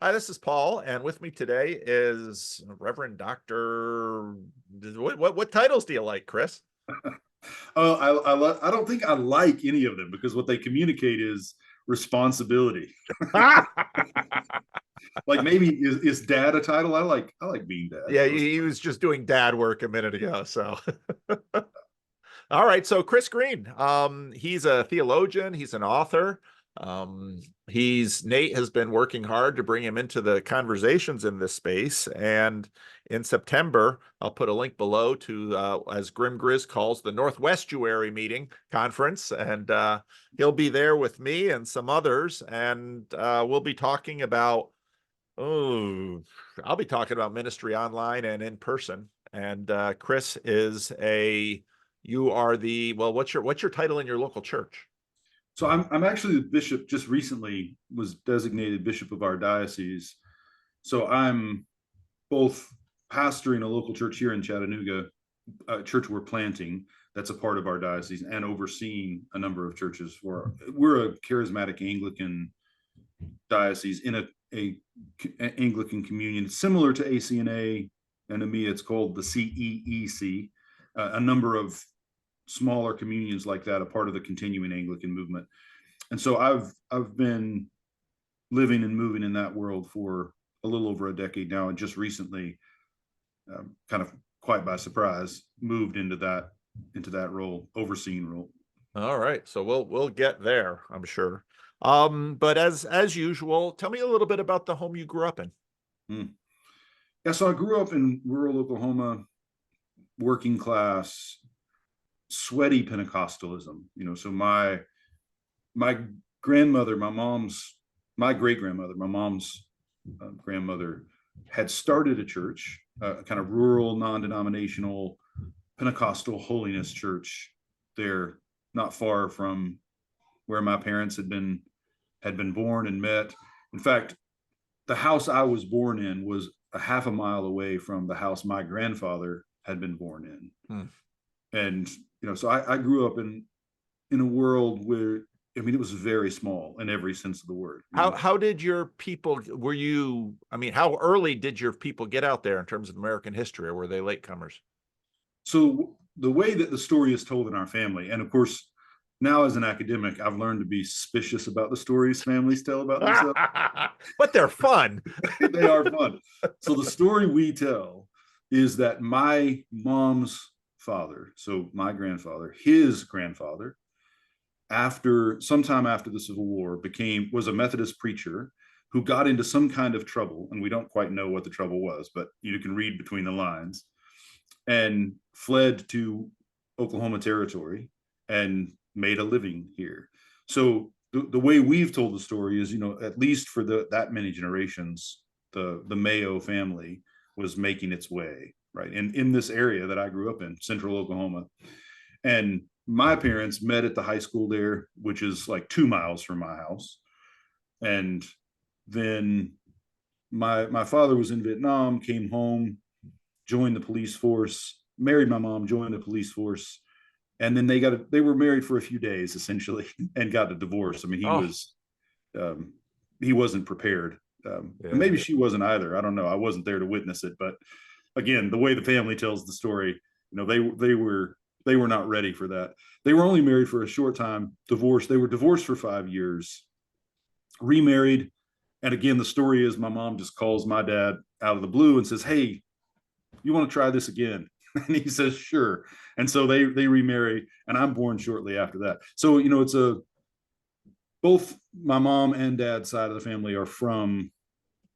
Hi, this is Paul, and with me today is Reverend Doctor. What titles do you like, Chris? Oh, I don't think I like any of them because what they communicate is responsibility. Like maybe is dad a title? I like being dad. Yeah, So he was just doing dad work a minute ago. So, all right. So, Chris Green, he's a theologian. He's an author. Nate has been working hard to bring him into the conversations in this space. And in September, I'll put a link below to, as Grim Grizz calls, the Northwestuary meeting conference, and he'll be there with me and some others, and we'll be talking about. Oh, I'll be talking about ministry online and in person. And Chris is you are well, what's your title in your local church? I'm actually the bishop. Just recently was designated bishop of our diocese. So I'm both pastoring a local church here in Chattanooga, a church we're planting that's a part of our diocese, and overseeing a number of churches. We're a charismatic Anglican diocese in a Anglican communion similar to ACNA and EMEA. It's called the CEEC. A number of smaller communions like that, a part of the continuing Anglican movement. And so I've been living and moving in that world for a little over a decade now, and just recently, kind of quite by surprise, moved into that role, overseeing role. All right, so we'll get there, I'm sure. But as usual, tell me a little bit about the home you grew up in. Mm. Yeah, so I grew up in rural Oklahoma, working class, sweaty Pentecostalism. So my grandmother, my great grandmother, my mom's grandmother, had started a church, kind of rural, non-denominational Pentecostal holiness church there, not far from where my parents had been born and met. In fact, the house I was born in was a half a mile away from the house my grandfather had been born in. Hmm. And so I grew up in a world where, I mean, it was very small in every sense of the word. How did your people were you I mean, how early did your people get out there in terms of American history, or were they latecomers? So the way that the story is told in our family, and of course, now as an academic, I've learned to be suspicious about the stories families tell about themselves. But they're fun. They are fun. So the story we tell is that my mom's father, so my grandfather, his grandfather, sometime after the Civil War, was a Methodist preacher who got into some kind of trouble, and we don't quite know what the trouble was, but you can read between the lines, and fled to Oklahoma Territory and made a living here. So the way we've told the story is, at least for that many generations, the Mayo family was making its way, right, in this area that I grew up in, central Oklahoma. And my parents met at the high school there, which is like 2 miles from my house. And then my father was in Vietnam, came home, joined the police force, married my mom, joined the police force, and then they were married for a few days essentially, and got a divorce. I mean, Oh, um, he wasn't prepared, and yeah. maybe she wasn't either. I don't know. I wasn't there to witness it, but again, the way the family tells the story, they were not ready for that. They were only married for a short time, divorced. They were divorced for 5 years, remarried. And again, the story is my mom just calls my dad out of the blue and says, "Hey, you want to try this again?" And he says, "Sure." And so they remarry, and I'm born shortly after that. So, it's both my mom and dad's side of the family are from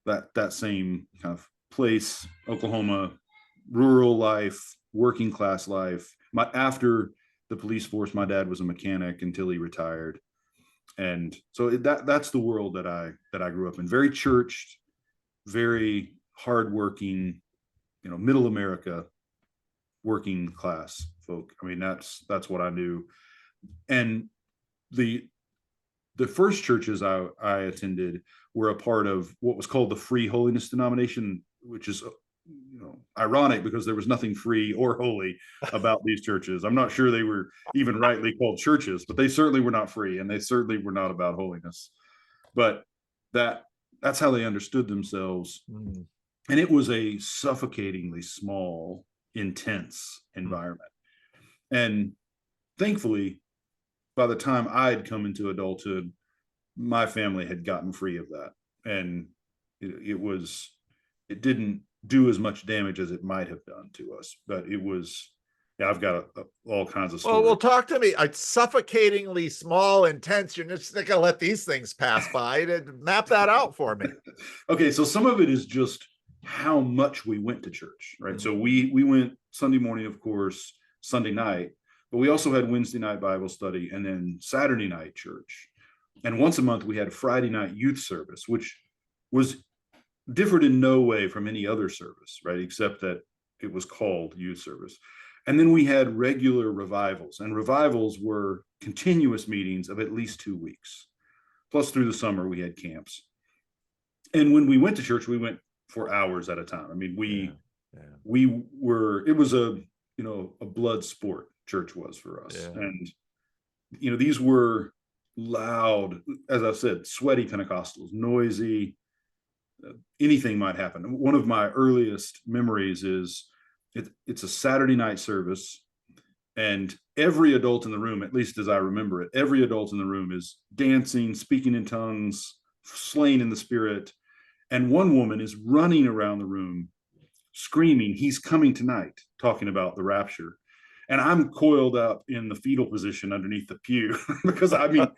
that same kind of place, Oklahoma, rural life, working class life. After the police force, my dad was a mechanic until he retired. And so that's the world that I grew up in. Very churched, very hardworking, middle America, working class folk. I mean, that's what I knew. And the the first churches I attended were a part of what was called the Free Holiness denomination, which is ironic because there was nothing free or holy about these churches. I'm not sure they were even rightly called churches, but they certainly were not free, and they certainly were not about holiness. But that that's how they understood themselves. Mm. And it was a suffocatingly small, intense environment. And thankfully, by the time I'd come into adulthood, my family had gotten free of that. And it didn't do as much damage as it might have done to us, but it was, yeah, I've got all kinds of stories. Well, talk to me. It's suffocatingly small, intense. You're just not gonna let these things pass by. Map that out for me. Okay, so some of it is just how much we went to church, right? So we went Sunday morning, of course, Sunday night, but we also had Wednesday night Bible study and then Saturday night church. And once a month we had Friday night youth service, which was differed in no way from any other service, right? Except that it was called youth service. And then we had regular revivals, and revivals were continuous meetings of at least 2 weeks. Plus through the summer we had camps. And when we went to church, we went for hours at a time. I mean, it was a blood sport, church was for us. Yeah. And, these were loud, as I said, sweaty Pentecostals, noisy, anything might happen. One of my earliest memories is it's a Saturday night service, and every adult in the room, at least as I remember it, every adult in the room is dancing, speaking in tongues, slain in the spirit. And one woman is running around the room screaming, "He's coming tonight," talking about the rapture. And I'm coiled up in the fetal position underneath the pew because I'm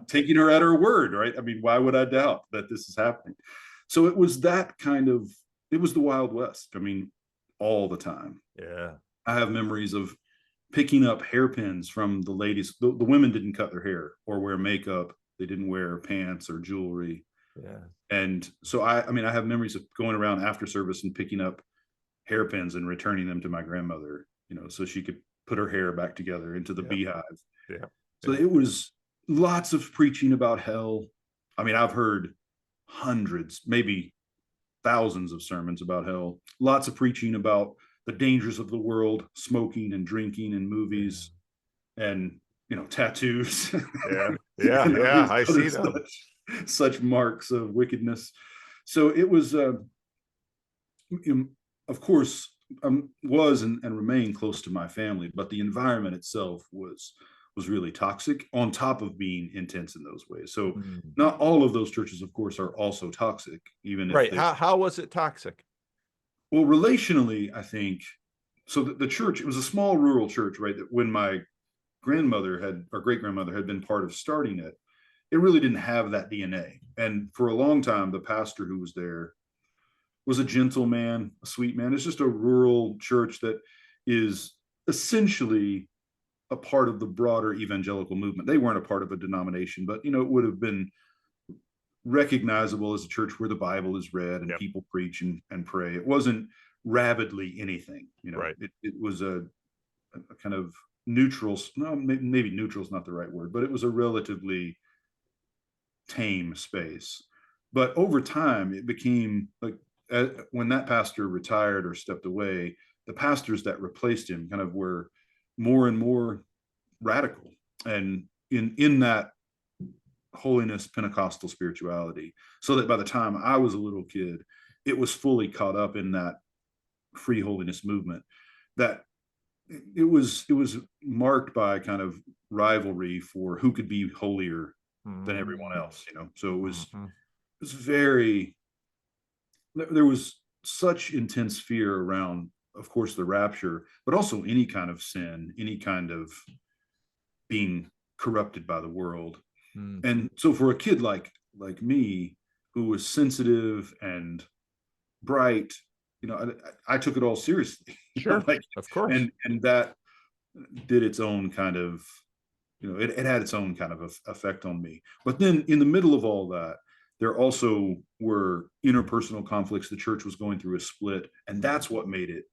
taking her at her word, right? I mean, why would I doubt that this is happening? So it was it was the Wild West. I mean, all the time. Yeah. I have memories of picking up hairpins from the ladies. The women didn't cut their hair or wear makeup. They didn't wear pants or jewelry. Yeah. And so I have memories of going around after service and picking up hairpins and returning them to my grandmother, so she could put her hair back together into the beehive. Yeah. So it was lots of preaching about hell. I mean, I've heard hundreds, maybe thousands of sermons about hell, lots of preaching about the dangers of the world, smoking and drinking and movies, and tattoos. Yeah. I see them. Such marks of wickedness. So it was, of course, was and remained close to my family, but the environment itself was really toxic on top of being intense in those ways. So not all of those churches, of course, are also toxic, even if right. How was it toxic? Well, relationally, I think, so the church, it was a small rural church, right? That when my great grandmother had been part of starting it, it really didn't have that DNA. And for a long time, the pastor who was there was a gentle man, a sweet man. It's just a rural church that is essentially a part of the broader evangelical movement. They weren't a part of a denomination, but it would have been recognizable as a church where the Bible is read and people preach and pray. It wasn't rabidly anything, Right. It was a kind of neutral, no, maybe neutral is not the right word, but it was a relatively tame space. But over time, it became like, when that pastor retired or stepped away, the pastors that replaced him kind of were more and more radical and in that holiness Pentecostal spirituality, so that by the time I was a little kid, it was fully caught up in that free holiness movement. That it was marked by kind of rivalry for who could be holier than everyone else, So it was there was such intense fear around, of course, the rapture, but also any kind of sin, any kind of being corrupted by the world. And so for a kid like me, who was sensitive and bright, I took it all seriously. Sure, of course. And that did its own kind of, it had its own kind of effect on me. But then in the middle of all that, there also were interpersonal conflicts. The church was going through a split, and that's what made it,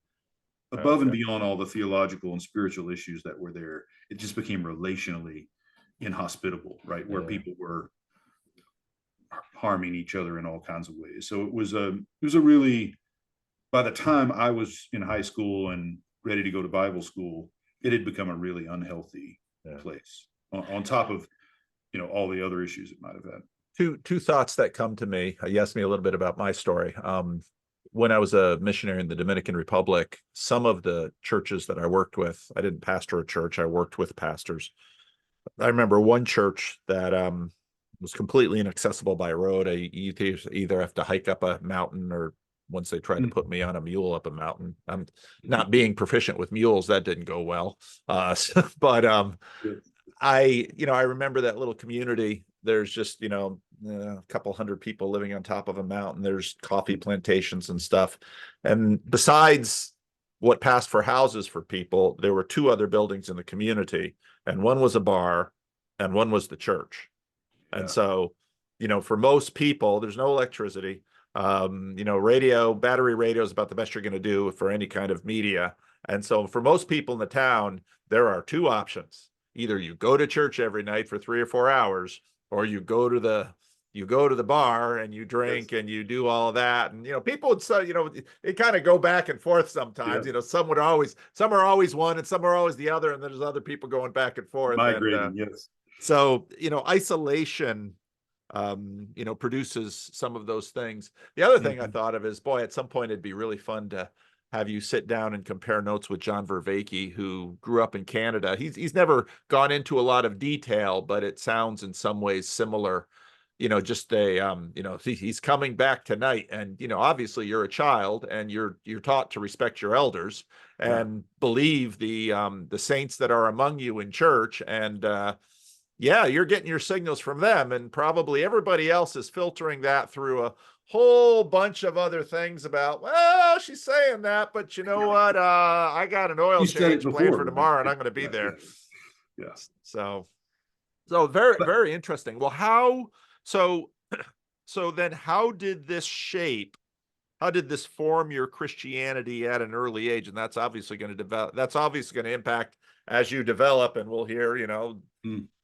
above and beyond all the theological and spiritual issues that were there, it just became relationally inhospitable, right? Where people were harming each other in all kinds of ways. So it was a really, by the time I was in high school and ready to go to Bible school, it had become a really unhealthy place on top of, all the other issues it might have had. two thoughts that come to me. You asked me a little bit about my story. When I was a missionary in the Dominican Republic, some of the churches that I worked with, I didn't pastor a church, I worked with pastors. I remember one church that was completely inaccessible by road. You either have to hike up a mountain, or once they tried to put me on a mule up a mountain. I'm not being proficient with mules, that didn't go well. But I remember that little community. There's just, a couple hundred people living on top of a mountain. There's coffee plantations and stuff. And besides what passed for houses for people, there were two other buildings in the community, and one was a bar and one was the church. And so, for most people, there's no electricity. Battery radio is about the best you're going to do for any kind of media. And so for most people in the town, there are two options. Either you go to church every night for 3 or 4 hours, or you go to the bar and you drink and you do all of that. And, people would say, they kind of go back and forth sometimes. Some are always one and some are always the other. And there's other people going back and forth. Migrating, yes. So, isolation, produces some of those things. The other thing I thought of is, boy, at some point it'd be really fun to have you sit down and compare notes with John Vervaeke, who grew up in Canada. He's never gone into a lot of detail, but it sounds in some ways similar. He's coming back tonight, and obviously you're a child, and you're taught to respect your elders and believe the saints that are among you in church, and you're getting your signals from them, and probably everybody else is filtering that through a whole bunch of other things about, well, she's saying that, but you know what? I got an oil change planned for tomorrow, and I'm going to be there. Yes. So very, very interesting. Well, so then how did this form your Christianity at an early age? And that's obviously going to impact as you develop, and we'll hear,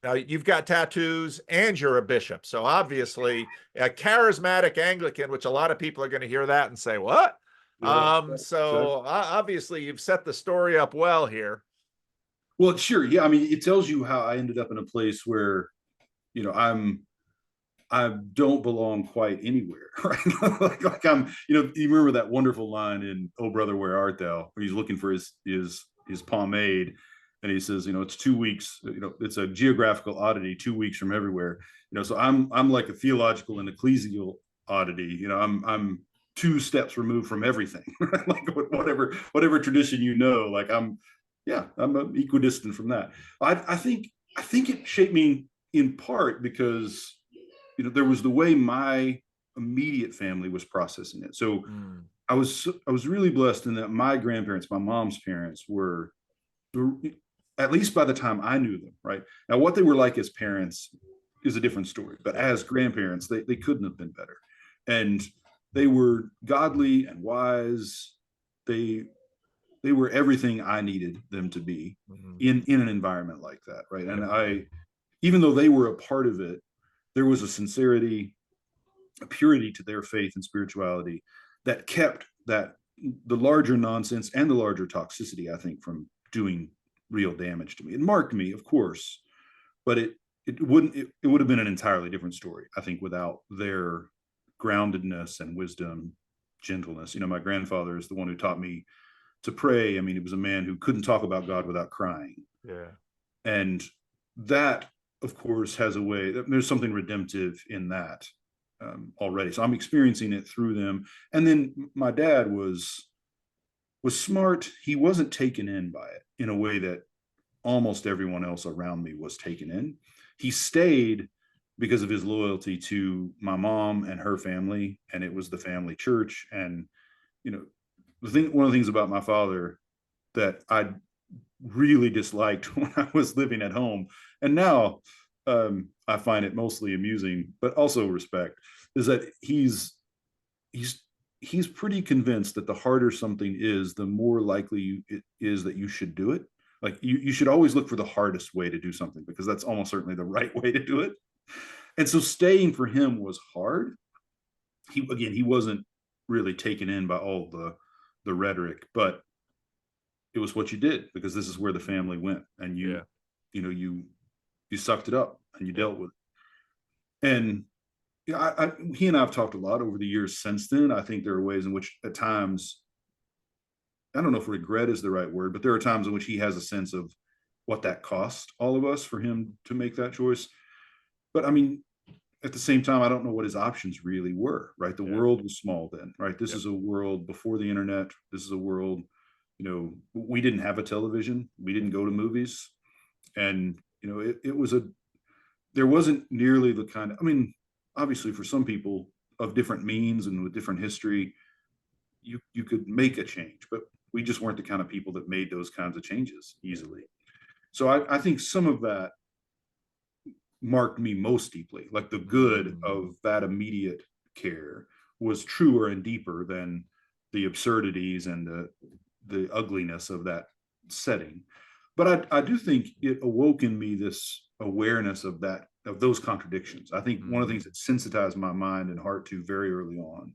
now you've got tattoos and you're a bishop. So obviously a charismatic Anglican, which a lot of people are going to hear that and say, what? Obviously you've set the story up well here. Well, sure. Yeah. I mean, it tells you how I ended up in a place where, I don't belong quite anywhere, right? like I'm, you remember that wonderful line in "Oh Brother, Where Art Thou?" where he's looking for his pomade, and he says, it's 2 weeks, it's a geographical oddity, 2 weeks from everywhere, so I'm like a theological and ecclesial oddity, I'm 2 steps removed from everything, like whatever tradition, like I'm equidistant from that. I think it shaped me in part because there was the way my immediate family was processing it. So I was really blessed in that my grandparents, my mom's parents, were, at least by the time I knew them, right? Now, what they were like as parents is a different story, but as grandparents, they couldn't have been better. And they were godly and wise. They were everything I needed them to be in an environment like that, right? And even though they were a part of it, there was a sincerity, a purity to their faith and spirituality that kept the larger nonsense and the larger toxicity, I think, from doing real damage to me. It marked me, of course, but it would have been an entirely different story, I think, without their groundedness and wisdom, gentleness. My grandfather is the one who taught me to pray. I mean, he was a man who couldn't talk about God without crying. Yeah. And that, of course, has a way, there's something redemptive in that already. So I'm experiencing it through them. And then my dad was smart. He wasn't taken in by it in a way that almost everyone else around me was taken in. He stayed because of his loyalty to my mom and her family, and it was the family church. And one of the things about my father that I really disliked when I was living at home, and now I find it mostly amusing, but also respect, is that he's pretty convinced that the harder something is, the more likely it is that you should do it. Like you should always look for the hardest way to do something, because that's almost certainly the right way to do it. And so staying for him was hard. He wasn't really taken in by all the rhetoric, but it was what you did, because this is where the family went, and you sucked it up and you dealt with it. And yeah, he and I have talked a lot over the years since then. I think there are ways in which at times, I don't know if regret is the right word, but there are times in which he has a sense of what that cost all of us for him to make that choice. But I mean, at the same time, I don't know what his options really were, right? The Yeah. world was small then, right? This Yep. is a world before the internet. This is a world, we didn't have a television. We didn't go to movies. And, it was there wasn't nearly the kind of, I mean, obviously for some people of different means and with different history, you could make a change, but we just weren't the kind of people that made those kinds of changes easily. So I think some of that marked me most deeply. Like the good of that immediate care was truer and deeper than the absurdities and the ugliness of that setting. But I do think it awoke in me this awareness of those contradictions. I think one of the things that sensitized my mind and heart to very early on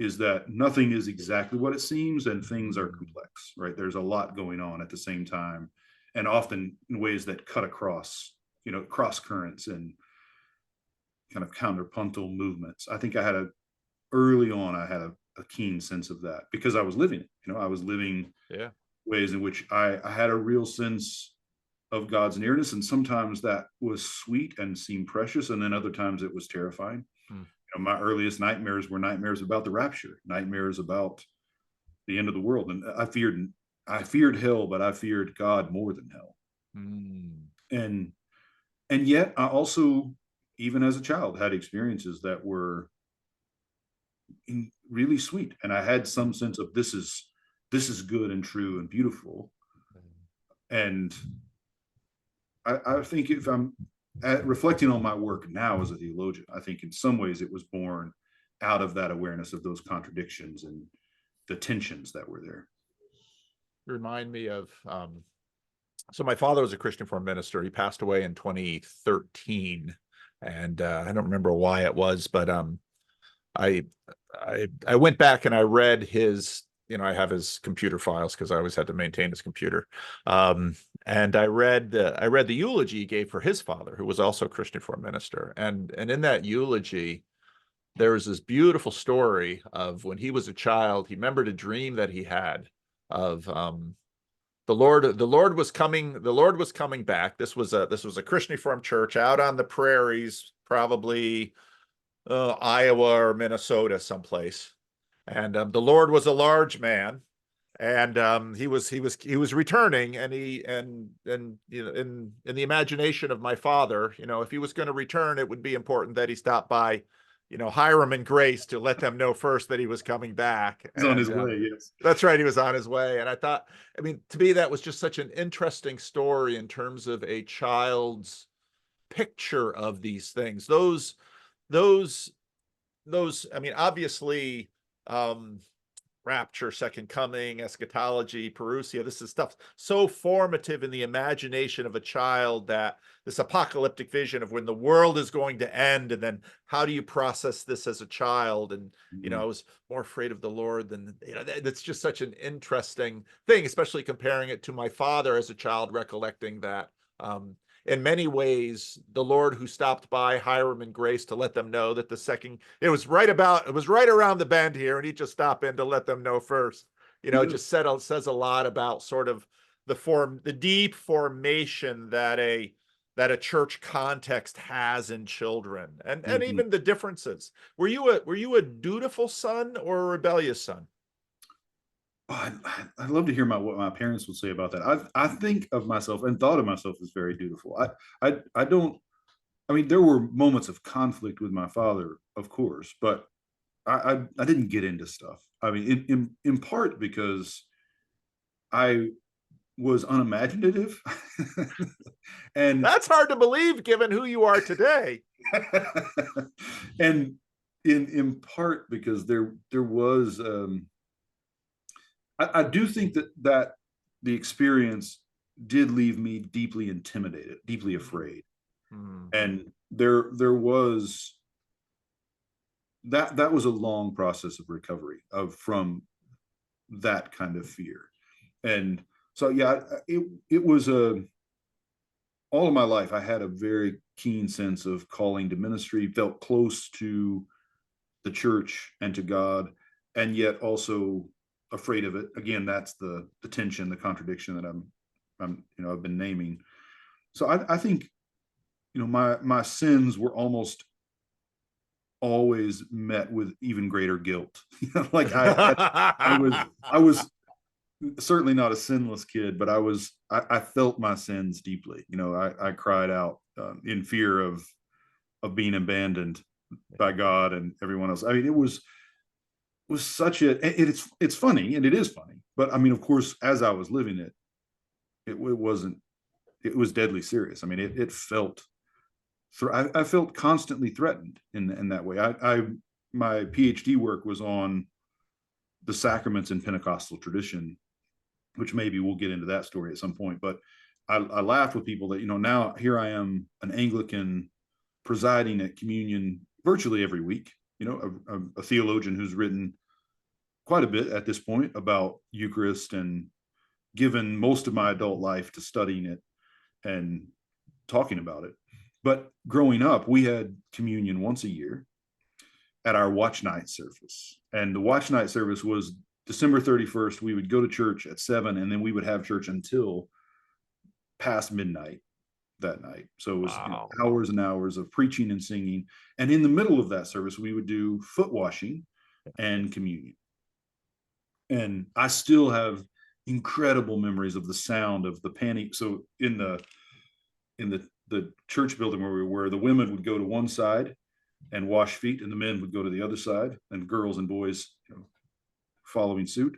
is that nothing is exactly what it seems and things are complex, right? There's a lot going on at the same time, and often in ways that cut across, cross currents and kind of counterpuntal movements. I think early on, I had a keen sense of that because I was living it. I was living ways in which I had a real sense of God's nearness. And sometimes that was sweet and seemed precious. And then other times it was terrifying. My earliest nightmares were nightmares about the rapture, nightmares about the end of the world. And I feared hell, but I feared God more than hell. And yet I also, even as a child, had experiences that were really sweet. And I had some sense of this is good and true and beautiful. And I think if I'm reflecting on my work now as a theologian, I think in some ways it was born out of that awareness of those contradictions and the tensions that were there. Remind me of, so my father was a Christian Reformed minister. He passed away in 2013, and I don't remember why it was, but I went back and I read his, I have his computer files because I always had to maintain his computer. And I read the eulogy he gave for his father, who was also a Christian Reformed minister. And in that eulogy, there was this beautiful story of when he was a child, he remembered a dream that he had of the Lord was coming back. This was a Christian Reformed church out on the prairies, probably Iowa or Minnesota, someplace. And the Lord was a large man, and he was returning, and in the imagination of my father, if he was going to return, it would be important that he stopped by, Hiram and Grace to let them know first that he was coming back. He's on his way. Yes, that's right. He was on his way. And I thought, to me, that was just such an interesting story in terms of a child's picture of these things. Those, obviously, rapture, second coming, eschatology, parousia, this is stuff so formative in the imagination of a child, that this apocalyptic vision of when the world is going to end, and then how do you process this as a child? And I was more afraid of the Lord than, that's just such an interesting thing, especially comparing it to my father as a child, recollecting that in many ways, the Lord who stopped by Hiram and Grace to let them know that it was right around the bend here, and he just stopped in to let them know first. Just says a lot about sort of the deep formation that a church context has in children, and even the differences. Were you a dutiful son or a rebellious son? Oh, I'd love to hear what my parents would say about that. I think of myself and thought of myself as very dutiful. I don't. There were moments of conflict with my father, of course, but I didn't get into stuff. In part because I was unimaginative, and that's hard to believe given who you are today. And in part because there was. I do think that the experience did leave me deeply intimidated, deeply afraid. And there was that was a long process of recovery from that kind of fear. And so, yeah, it was all of my life, I had a very keen sense of calling to ministry, felt close to the church and to God, and yet also afraid of it. Again, that's the tension, the contradiction that I've been naming. So I think, my sins were almost always met with even greater guilt. Like I was certainly not a sinless kid, but I felt my sins deeply. I cried out in fear of being abandoned by God and everyone else. I mean, it was such it's funny, and it is funny, but I mean, of course, as I was living it, it wasn't. It was deadly serious. I mean, it felt. I felt constantly threatened in that way. My PhD work was on the sacraments in Pentecostal tradition, which maybe we'll get into that story at some point. But I laughed with people that, now here I am, an Anglican presiding at communion virtually every week, a theologian who's written quite a bit at this point about Eucharist and given most of my adult life to studying it and talking about it. But growing up, we had communion once a year at our watch night service. And the watch night service was December 31st. We would go to church at 7, and then we would have church until past midnight that night. So it was hours and hours of preaching and singing. And in the middle of that service, we would do foot washing and communion. And I still have incredible memories of the sound of the panty. So in the church building where we were, the women would go to one side and wash feet, and the men would go to the other side, and girls and boys, following suit.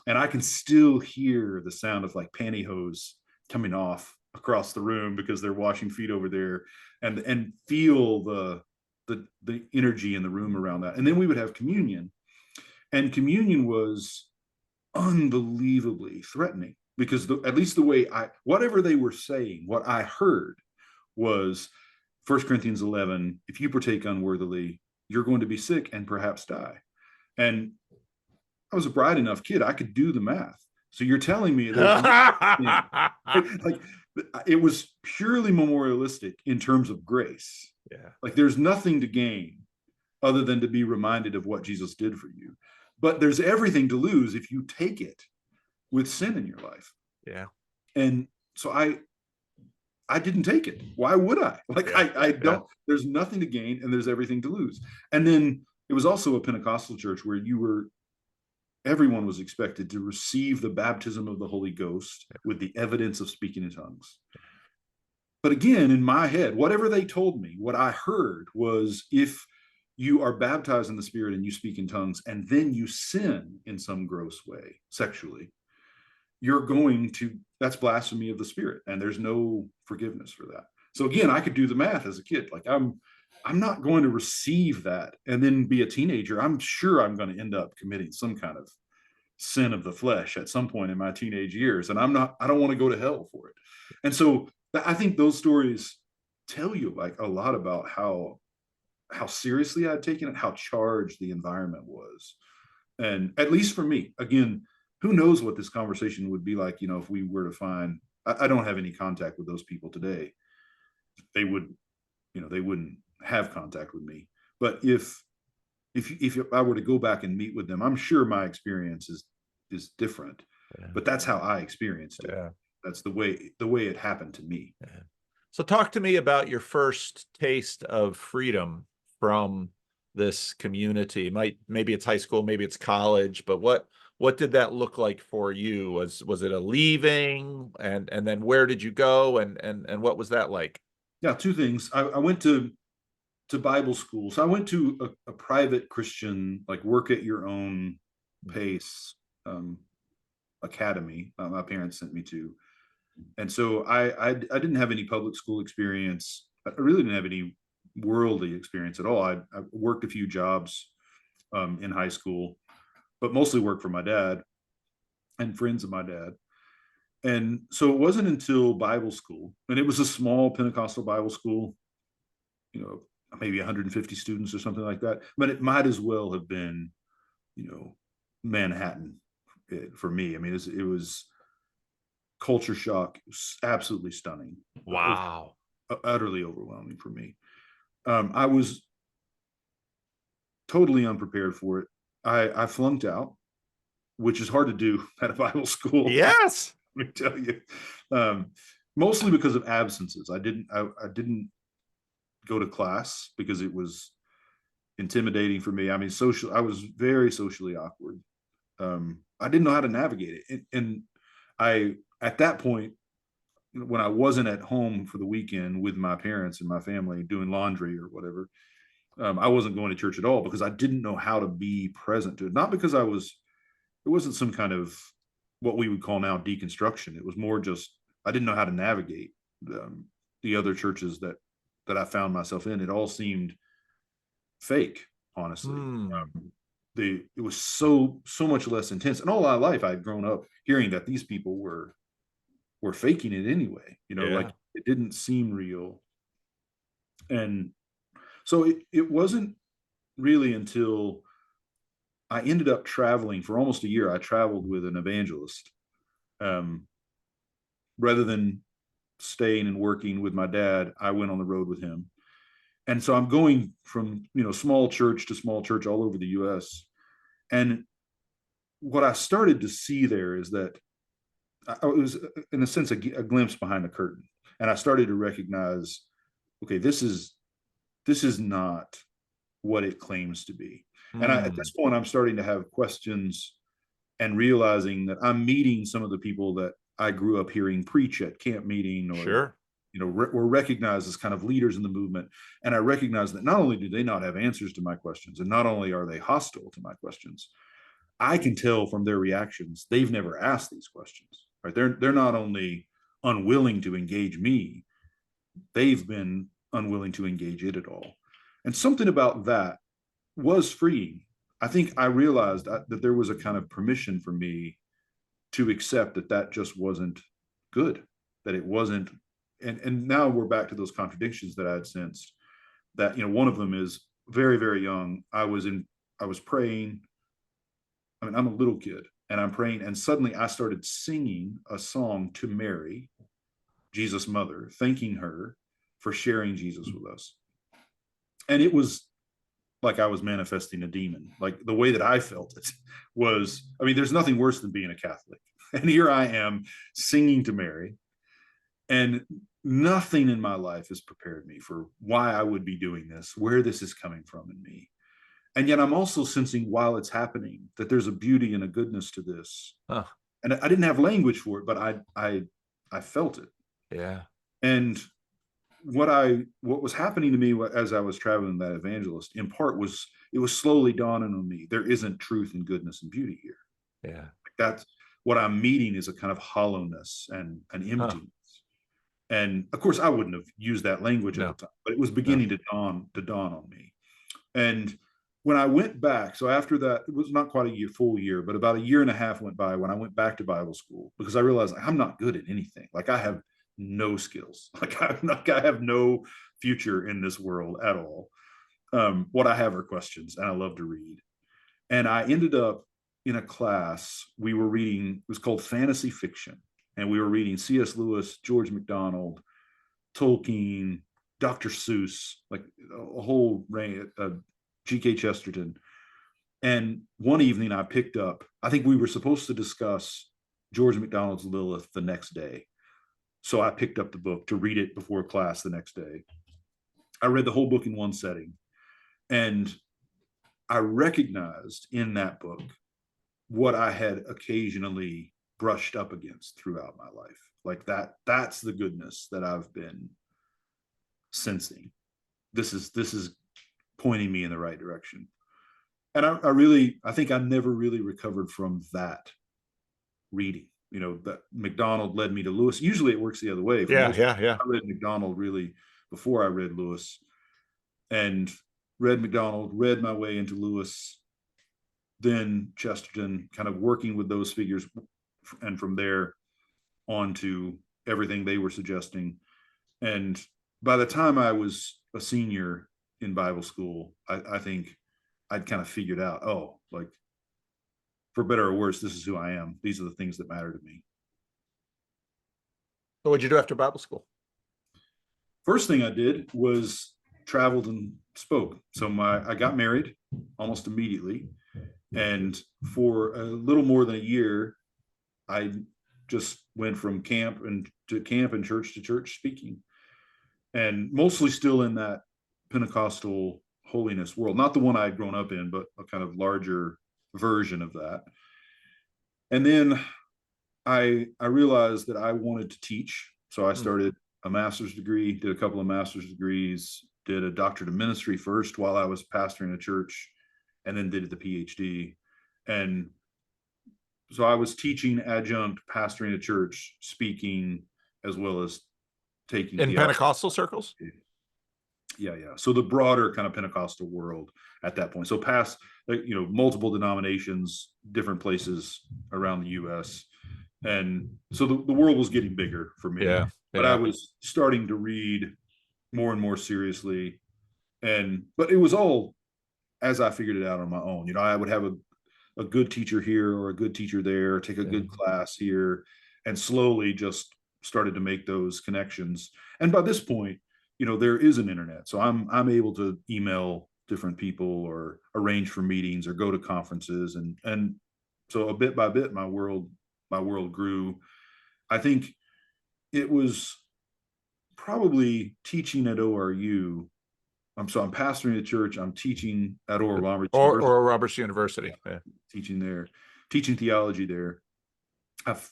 And I can still hear the sound of like pantyhose coming off across the room because they're washing feet over there, and feel the energy in the room around that. And then we would have communion, and communion was unbelievably threatening because at least the way whatever they were saying, what I heard was 1 Corinthians 11, if you partake unworthily, you're going to be sick and perhaps die. And I was a bright enough kid, I could do the math. So you're telling me that like it was purely memorialistic in terms of grace. Yeah. Like there's nothing to gain other than to be reminded of what Jesus did for you. But there's everything to lose if you take it with sin in your life. Yeah. And so I didn't take it. Why would I? Like, I don't, there's nothing to gain and there's everything to lose. And then it was also a Pentecostal church where everyone was expected to receive the baptism of the Holy Ghost with the evidence of speaking in tongues. But again, in my head, whatever they told me, what I heard was if you are baptized in the Spirit and you speak in tongues, and then you sin in some gross way, sexually, that's blasphemy of the Spirit, and there's no forgiveness for that. So again, I could do the math as a kid. Like I'm not going to receive that and then be a teenager. I'm sure I'm going to end up committing some kind of sin of the flesh at some point in my teenage years. And I don't want to go to hell for it. And so I think those stories tell you like a lot about how seriously I'd taken it, how charged the environment was. And at least for me, again, who knows what this conversation would be like, if we were to find, I don't have any contact with those people today. They wouldn't have contact with me. But if I were to go back and meet with them, I'm sure my experience is different. Yeah. But that's how I experienced it. Yeah. That's the way it happened to me. Yeah. So talk to me about your first taste of freedom from this community. Maybe it's high school, maybe it's college, but what did that look like for you? Was it a leaving, and then where did you go, and what was that like? Yeah, two things. I went to Bible school. So I went to a private Christian, like work at your own pace academy. My parents sent me to, and so I didn't have any public school experience. I really didn't have any worldly experience at all. I worked a few jobs in high school, but mostly worked for my dad and friends of my dad. And so it wasn't until Bible school, and it was a small Pentecostal Bible school, maybe 150 students or something like that. But it might as well have been, Manhattan for me. I mean, it was culture shock was absolutely stunning. Wow. Utterly overwhelming for me. I was totally unprepared for it. I flunked out, which is hard to do at a Bible school. Yes. Let me tell you. Mostly because of absences. I didn't go to class because it was intimidating for me. I mean, I was very socially awkward. I didn't know how to navigate it. And at that point, when I wasn't at home for the weekend with my parents and my family doing laundry or whatever, I wasn't going to church at all because I didn't know how to be present to it. Not because it wasn't some kind of what we would call now deconstruction. It was more just, I didn't know how to navigate the other churches that I found myself in. It all seemed fake, honestly. It was so much less intense. And all my life, I'd grown up hearing that these people were faking it anyway. Like it didn't seem real. And so it wasn't really until I ended up traveling for almost a year. I traveled with an evangelist, rather than staying and working with my dad. I went on the road with him. And so I'm going from, small church to small church all over the US. And what I started to see there is that it was, in a sense, a glimpse behind the curtain. And I started to recognize, okay, this is not what it claims to be. And at this point, I'm starting to have questions and realizing that I'm meeting some of the people that I grew up hearing preach at camp meeting, or were recognized as kind of leaders in the movement. And I recognize that not only do they not have answers to my questions, and not only are they hostile to my questions, I can tell from their reactions they've never asked these questions. Right? They're not only unwilling to engage me, they've been unwilling to engage it at all. And something about that was freeing. I think I realized that there was a kind of permission for me to accept that just wasn't good, that it wasn't. And now we're back to those contradictions that I had sensed. That, one of them is very, very young. I was praying. I mean, I'm a little kid and I'm praying, and suddenly I started singing a song to Mary, Jesus' mother, thanking her for sharing Jesus with us. And it was like I was manifesting a demon. Like the way that I felt it was, I mean, there's nothing worse than being a Catholic. And here I am singing to Mary, and nothing in my life has prepared me for why I would be doing this, where this is coming from in me. And yet I'm also sensing, while it's happening, that there's a beauty and a goodness to this. Huh. And I didn't have language for it, but I felt it. Yeah. And what was happening to me as I was traveling that evangelist, in part, was it was slowly dawning on me, there isn't truth and goodness and beauty here. Yeah. That's what I'm meeting, is a kind of hollowness and an emptiness. Huh. And of course, I wouldn't have used that language at the time, but it was beginning to dawn on me. And when I went back, so after that, it was not quite a full year, but about a year and a half went by when I went back to Bible school, because I realized I'm not good at anything. Like I have no skills. Like I have no future in this world at all. What I have are questions, and I love to read. And I ended up in a class we were reading. It was called Fantasy Fiction, and we were reading C.S. Lewis, George MacDonald, Tolkien, Dr. Seuss, like a whole range, G.K. Chesterton. And one evening I picked up, I think we were supposed to discuss George MacDonald's Lilith the next day. So I picked up the book to read it before class the next day. I read the whole book in one setting. And I recognized in that book what I had occasionally brushed up against throughout my life. Like that's the goodness that I've been sensing. This is pointing me in the right direction. And I think I never really recovered from that reading. That MacDonald led me to Lewis. Usually it works the other way. Yeah. I read MacDonald really before I read Lewis, and read MacDonald, read my way into Lewis, then Chesterton, kind of working with those figures, and from there on to everything they were suggesting. And by the time I was a senior in Bible school, I think I'd kind of figured out, like, for better or worse, this is who I am. These are the things that matter to me. So what'd you do after Bible school? First thing I did was traveled and spoke. So I got married almost immediately. And for a little more than a year, I just went from camp and church to church speaking, and mostly still in that Pentecostal holiness world, not the one I had grown up in, but a kind of larger version of that. And then I realized that I wanted to teach. So I started a master's degree, did a couple of master's degrees, did a doctorate of ministry first while I was pastoring a church, and then did the PhD. And so I was teaching adjunct, pastoring a church, speaking, as well as taking in Pentecostal circles. Yeah. So the broader kind of Pentecostal world at that point. So past, multiple denominations, different places around the U.S. And so the world was getting bigger for me. Yeah. But I was starting to read more and more seriously. But it was all as I figured it out on my own. I would have a good teacher here or a good teacher there, take a good class here, and slowly just started to make those connections. And by this point, there is an internet. So I'm able to email different people or arrange for meetings or go to conferences. And so a bit by bit, my world grew. I think it was probably teaching at ORU. I'm pastoring a church. I'm teaching at Oral Roberts University. Yeah. Teaching there, teaching theology there. I've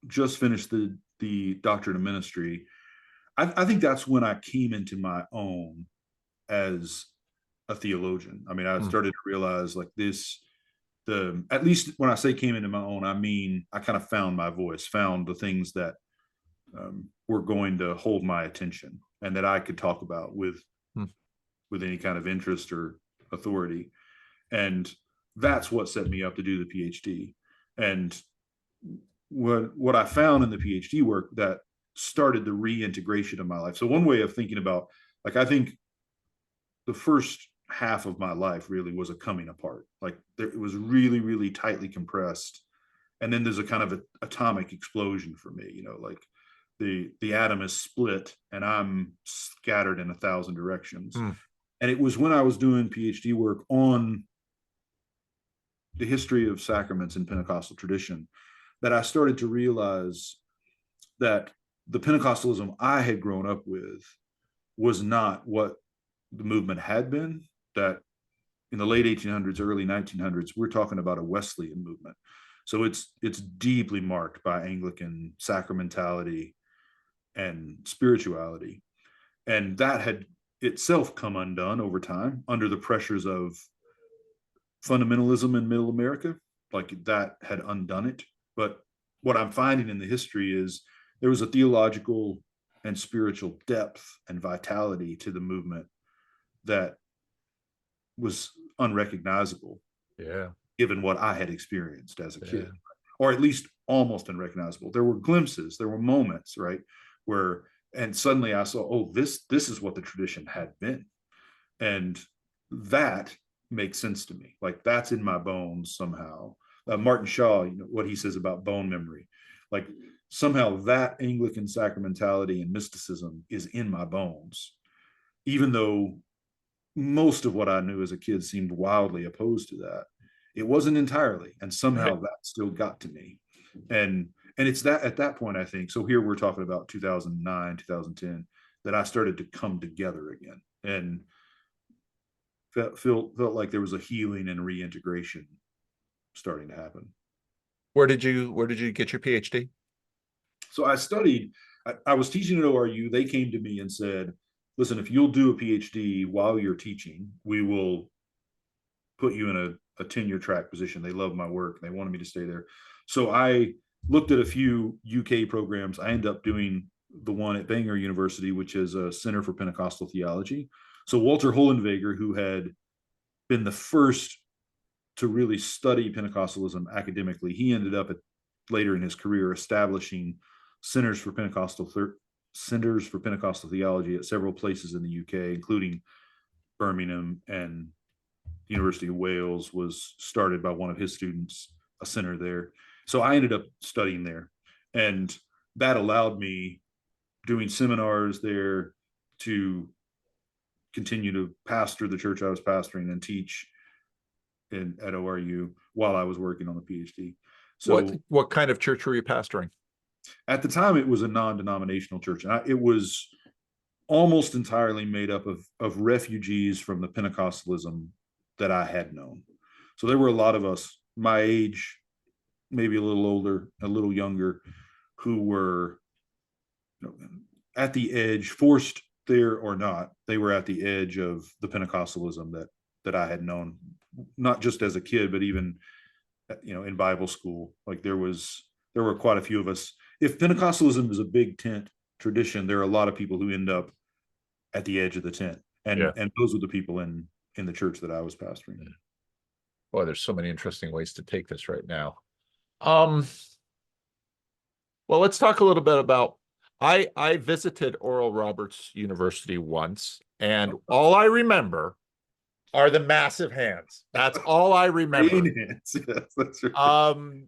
just finished the doctorate of ministry. I think that's when I came into my own as a theologian. I mean, I started to realize like at least when I say came into my own, I mean, I kind of found my voice, found the things that were going to hold my attention and that I could talk about with any kind of interest or authority. And that's what set me up to do the PhD. And what I found in the PhD work that started the reintegration of my life. So one way of thinking about, like, I think the first half of my life really was a coming apart. Like it was really, really tightly compressed. And then there's a kind of an atomic explosion for me, like the atom is split and I'm scattered in 1,000 directions. And it was when I was doing PhD work on the history of sacraments in Pentecostal tradition that I started to realize that the Pentecostalism I had grown up with was not what the movement had been. That in the late 1800s, early 1900s, we're talking about a Wesleyan movement. So it's deeply marked by Anglican sacramentality and spirituality. And that had itself come undone over time under the pressures of fundamentalism in Middle America. Like that had undone it. But what I'm finding in the history is there was a theological and spiritual depth and vitality to the movement that was unrecognizable. Yeah. Given what I had experienced as a kid, or at least almost unrecognizable. There were glimpses, there were moments, right, where, and suddenly I saw, oh, this is what the tradition had been. And that makes sense to me. Like that's in my bones somehow. Martin Shaw, what he says about bone memory, like somehow that Anglican sacramentality and mysticism is in my bones, even though most of what I knew as a kid seemed wildly opposed to that. It wasn't entirely, and somehow that still got to me. And it's that at that point, I think, so here we're talking about 2009, 2010, that I started to come together again and felt like there was a healing and reintegration starting to happen. Where did you get your PhD? So I studied, I was teaching at ORU. They came to me and said, listen, if you'll do a PhD while you're teaching, we will put you in a tenure track position. They love my work. They wanted me to stay there. So I looked at a few UK programs. I ended up doing the one at Bangor University, which is a Center for Pentecostal Theology. So Walter Hohenweger, who had been the first to really study Pentecostalism academically, he ended up later in his career establishing centers for Pentecostal theology at several places in the UK, including Birmingham, and University of Wales was started by one of his students, a center there. So I ended up studying there, and that allowed me doing seminars there to continue to pastor the church I was pastoring and teach at ORU while I was working on the PhD. So What kind of church were you pastoring? at the time, it was a non-denominational church, and it was almost entirely made up of refugees from the Pentecostalism that I had known. So there were a lot of us my age, maybe a little older, a little younger, who were, you know, at the edge, forced there or not, they were at the edge of the Pentecostalism that I had known, not just as a kid, but even, you know, in Bible school. Like there were quite a few of us. If Pentecostalism is a big tent tradition, there are a lot of people who end up at the edge of the tent, and those were the people in the church that I was pastoring. Boy, there's so many interesting ways to take this right now. Well, let's talk a little bit about, I visited Oral Roberts University once, and all I remember are the massive hands. That's all I remember. Yes, that's right.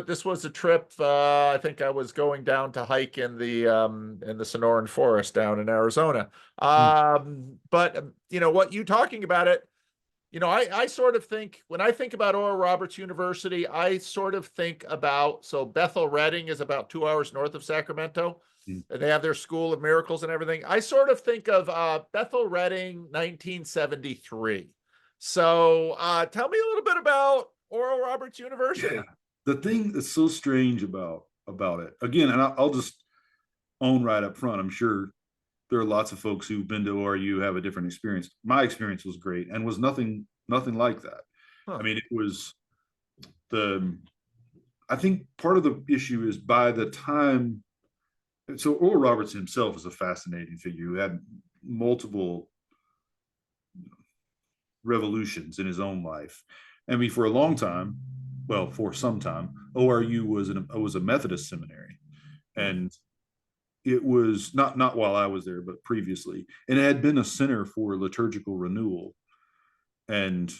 This was a trip. I think I was going down to hike in the Sonoran Forest down in Arizona. But what you talking about it, I sort of think, when I think about Oral Roberts University, I sort of think about, so Bethel Redding is about 2 hours north of Sacramento, and they have their School of Miracles and everything. I sort of think of Bethel Redding 1973. So tell me a little bit about Oral Roberts University. Yeah. The thing that's so strange about it, again, and I'll just own right up front, I'm sure there are lots of folks who've been to ORU have a different experience. My experience was great and was nothing like that. I mean, it was I think part of the issue is by the time, so Oral Roberts himself is a fascinating figure who had multiple revolutions in his own life. I mean, for a long time, well, for some time, ORU was a Methodist seminary, and it was not while I was there, but previously, and it had been a center for liturgical renewal, and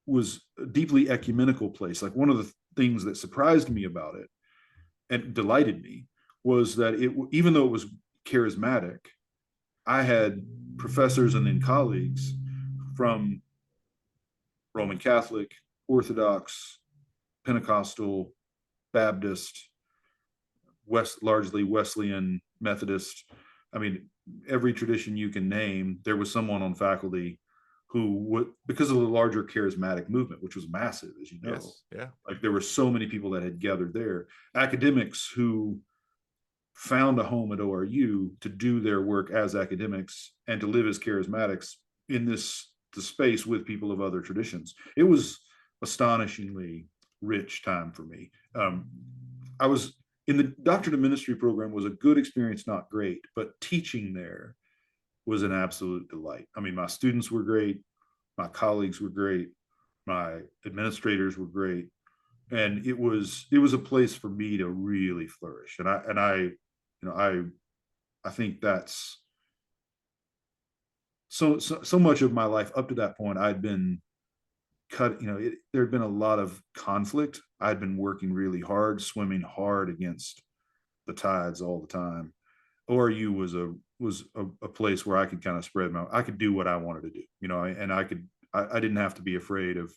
was a deeply ecumenical place. Like one of the things that surprised me about it and delighted me was that even though it was charismatic, I had professors and then colleagues from Roman Catholic, Orthodox, Pentecostal, Baptist, largely Wesleyan, Methodist. I mean, every tradition you can name, there was someone on faculty who would, because of the larger charismatic movement, which was massive, as you know. Yes, yeah. Like there were so many people that had gathered there. Academics who found a home at ORU to do their work as academics and to live as charismatics in the space with people of other traditions. It was astonishingly rich time for me. I was in the doctorate of ministry program, was a good experience, not great, but teaching there was an absolute delight. I mean, my students were great, my colleagues were great, my administrators were great, and it was a place for me to really flourish. And I think that's so much of my life up to that point. I'd been cut, there had been a lot of conflict. I'd been working really hard, swimming hard against the tides all the time. ORU was a place where I could kind of I could do what I wanted to do, and I didn't have to be afraid of,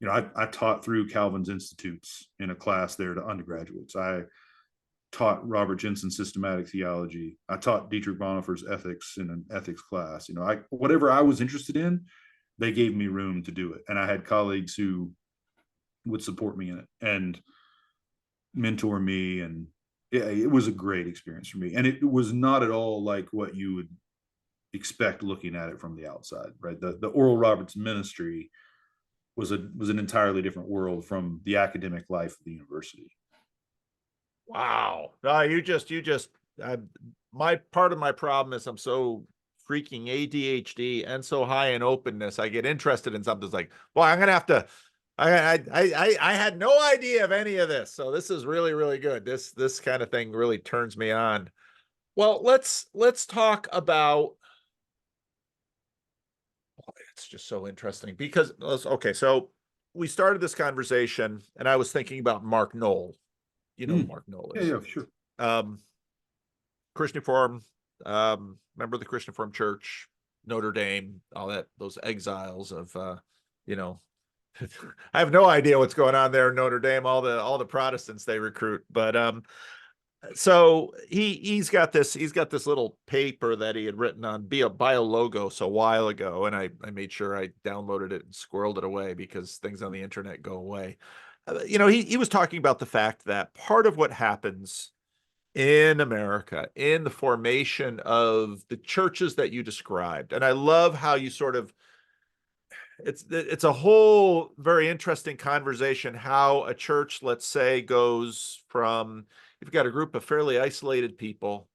I taught through Calvin's Institutes in a class there to undergraduates. I taught Robert Jensen's systematic theology. I taught Dietrich Bonhoeffer's ethics in an ethics class. Whatever I was interested in, they gave me room to do it. And I had colleagues who would support me in it and mentor me. And it was a great experience for me. And it was not at all like what you would expect looking at it from the outside, right? The Oral Roberts ministry was an entirely different world from the academic life of the university. Wow. No, my part of my problem is I'm so freaking ADHD and so high in openness. I get interested in something that's like, well, I'm gonna have to. I had no idea of any of this, so this is really, really good. This kind of thing really turns me on. Well, let's talk about. Oh, it's just so interesting because okay, so we started this conversation, and I was thinking about Mark Knoll. You know who Mark Knoll is. Yeah, sure. Christian Reform, member of the Christian Reformed Church, Notre Dame, all that, those exiles of, you know, I have no idea what's going on there in Notre Dame, all the Protestants they recruit. But so he's got this little paper that he had written on BioLogos a while ago, and I made sure I downloaded it and squirreled it away because things on the internet go away. He was talking about the fact that part of what happens in America in the formation of the churches that you described, and I love how you sort of, it's a whole very interesting conversation how a church, let's say, goes from, you've got a group of fairly isolated people,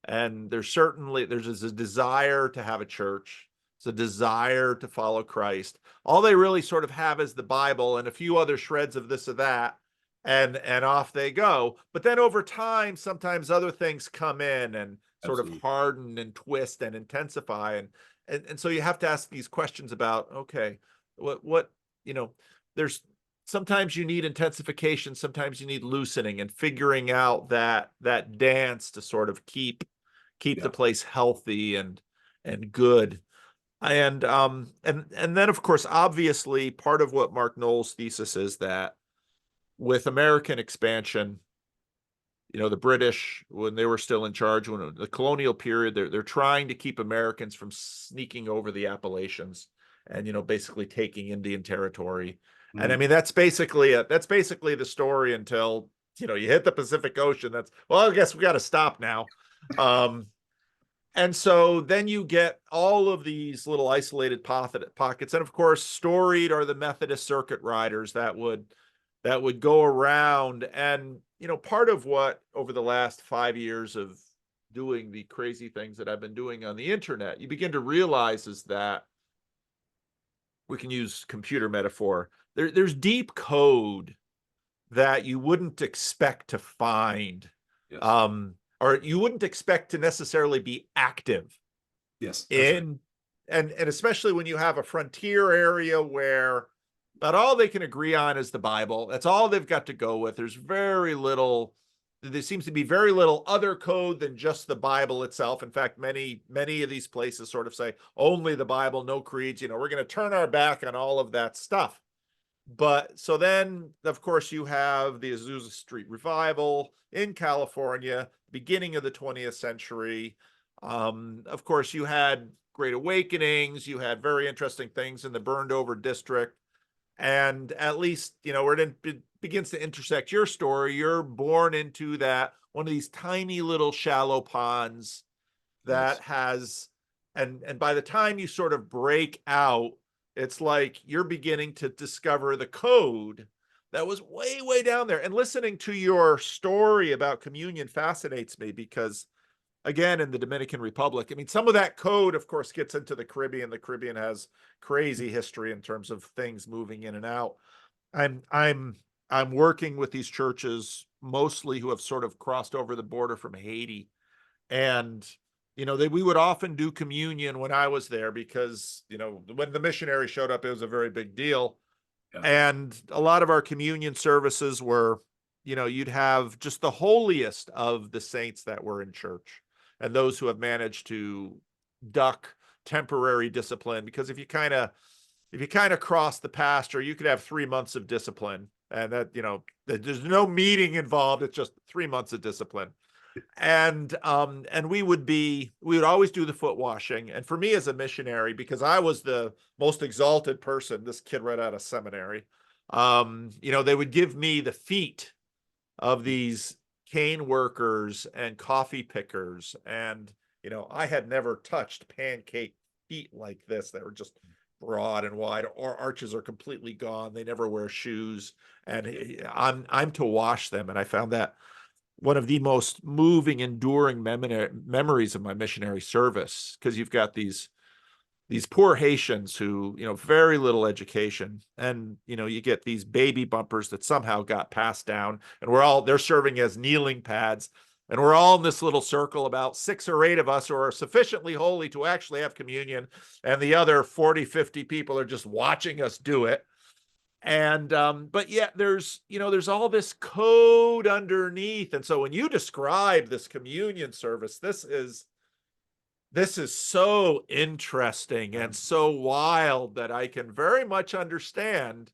and there's a desire to have a church. It's a desire to follow Christ. All they really sort of have is the Bible and a few other shreds of this or that, and off they go. But then over time, sometimes other things come in and sort of Absolutely. harden and twist and intensify, and so you have to ask these questions about, okay, what there's, sometimes you need intensification, sometimes you need loosening, and figuring out that dance to sort of keep the place healthy and good. And then of course, obviously, part of what Mark Knoll's thesis is that with American expansion, the British, when they were still in charge, when the colonial period, they're trying to keep Americans from sneaking over the Appalachians and basically taking Indian territory. And I mean, that's basically the story until you hit the Pacific Ocean. That's, well, I guess we got to stop now. And so then you get all of these little isolated pockets, and of course, storied are the Methodist circuit riders that would go around. And part of what, over the last 5 years of doing the crazy things that I've been doing on the internet, you begin to realize is that we can use computer metaphor. There's deep code that you wouldn't expect to find, Yes. Or you wouldn't expect to necessarily be active. Yes. And especially when you have a frontier area where about all they can agree on is the Bible. That's all they've got to go with. There seems to be very little other code than just the Bible itself. In fact, many of these places sort of say only the Bible, no creeds. We're going to turn our back on all of that stuff. But so then, of course, you have the Azusa Street Revival in California, beginning of the 20th century. Of course, you had Great Awakenings. You had very interesting things in the burned over district. And at least, where it begins to intersect your story, you're born into that one of these tiny little shallow ponds that has, and by the time you sort of break out, it's like you're beginning to discover the code that was way, way down there. And listening to your story about communion fascinates me because, again, in the Dominican Republic, I mean, some of that code, of course, gets into the Caribbean. The Caribbean has crazy history in terms of things moving in and out. I'm working with these churches mostly who have sort of crossed over the border from Haiti, and we would often do communion when I was there because when the missionary showed up, it was a very big deal. Yeah. And a lot of our communion services were, you'd have just the holiest of the saints that were in church, and those who have managed to duck temporary discipline, because if you kind of cross the pastor, you could have 3 months of discipline, and that there's no meeting involved. It's just 3 months of discipline. And we would always do the foot washing. And for me as a missionary, because I was the most exalted person, this kid right out of seminary, they would give me the feet of these cane workers and coffee pickers. And, I had never touched pancake feet like this. They were just broad and wide, or arches are completely gone. They never wear shoes. And I'm to wash them. And I found that one of the most moving, enduring memories of my missionary service, because you've got these poor Haitians who, very little education, and you get these baby bumpers that somehow got passed down, and they're serving as kneeling pads, and we're all in this little circle, about 6 or 8 of us who are sufficiently holy to actually have communion, and the other 40, 50 people are just watching us do it. And but yet there's all this code underneath. And so when you describe this communion service, this is so interesting and so wild that I can very much understand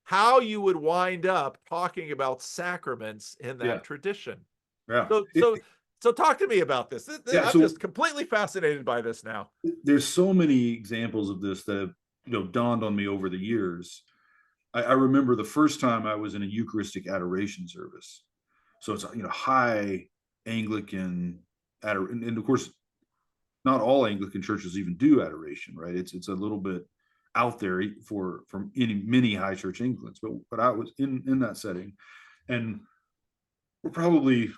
how you would wind up talking about sacraments in Yeah. that tradition. Yeah. So talk to me about this. Yeah. I'm So just completely fascinated by this now. there's so many examples of this that have, dawned on me over the years. I remember the first time I was in a Eucharistic adoration service. So it's, high Anglican and of course, not all Anglican churches even do adoration, right? It's a little bit out there from many high church Englands, but I was in that setting, and we're probably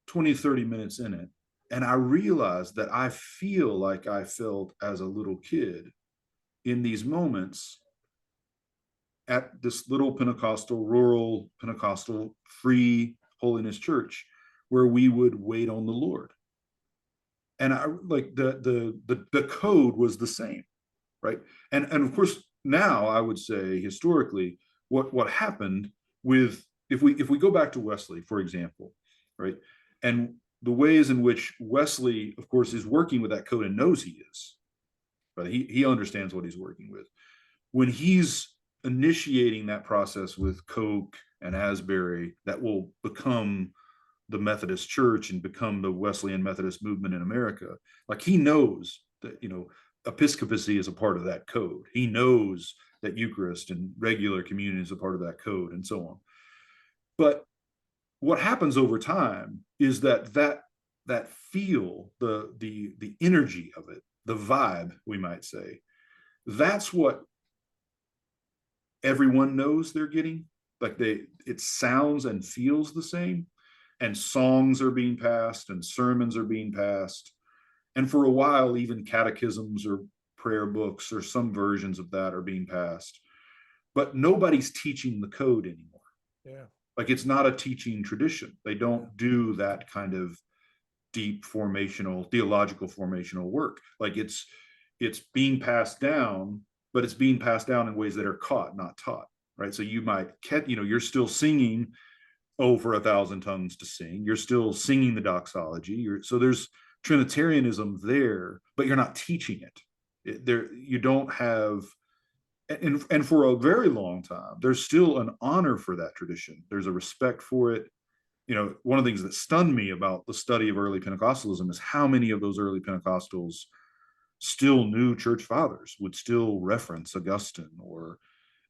20-30 minutes in it, and I realized that I feel like I felt as a little kid in these moments at this little rural Pentecostal free holiness church where we would wait on the Lord. And I like the code was the same, right? And of course now I would say historically what happened with if we go back to Wesley, for example, right? And the ways in which Wesley, of course, is working with that code and knows he is, but he understands what he's working with. When he's initiating that process with Coke and Asbury, that will become the Methodist Church and become the Wesleyan Methodist movement in America. Like he knows that, episcopacy is a part of that code. He knows that Eucharist and regular communion is a part of that code and so on. But what happens over time is that feel, the energy of it, the vibe, we might say, that's what everyone knows they're getting. Like it sounds and feels the same, and songs are being passed and sermons are being passed, and for a while even catechisms or prayer books or some versions of that are being passed, but nobody's teaching the code anymore. Yeah. Like it's not a teaching tradition. They don't do that kind of deep theological formational work. Like it's being passed down, but it's being passed down in ways that are caught, not taught, right? So you might you're still singing over 1,000 tongues to sing. You're still singing the doxology. So there's Trinitarianism there, but you're not teaching it. You don't have, and for a very long time, there's still an honor for that tradition. There's a respect for it. One of the things that stunned me about the study of early Pentecostalism is how many of those early Pentecostals still knew church fathers, would still reference Augustine or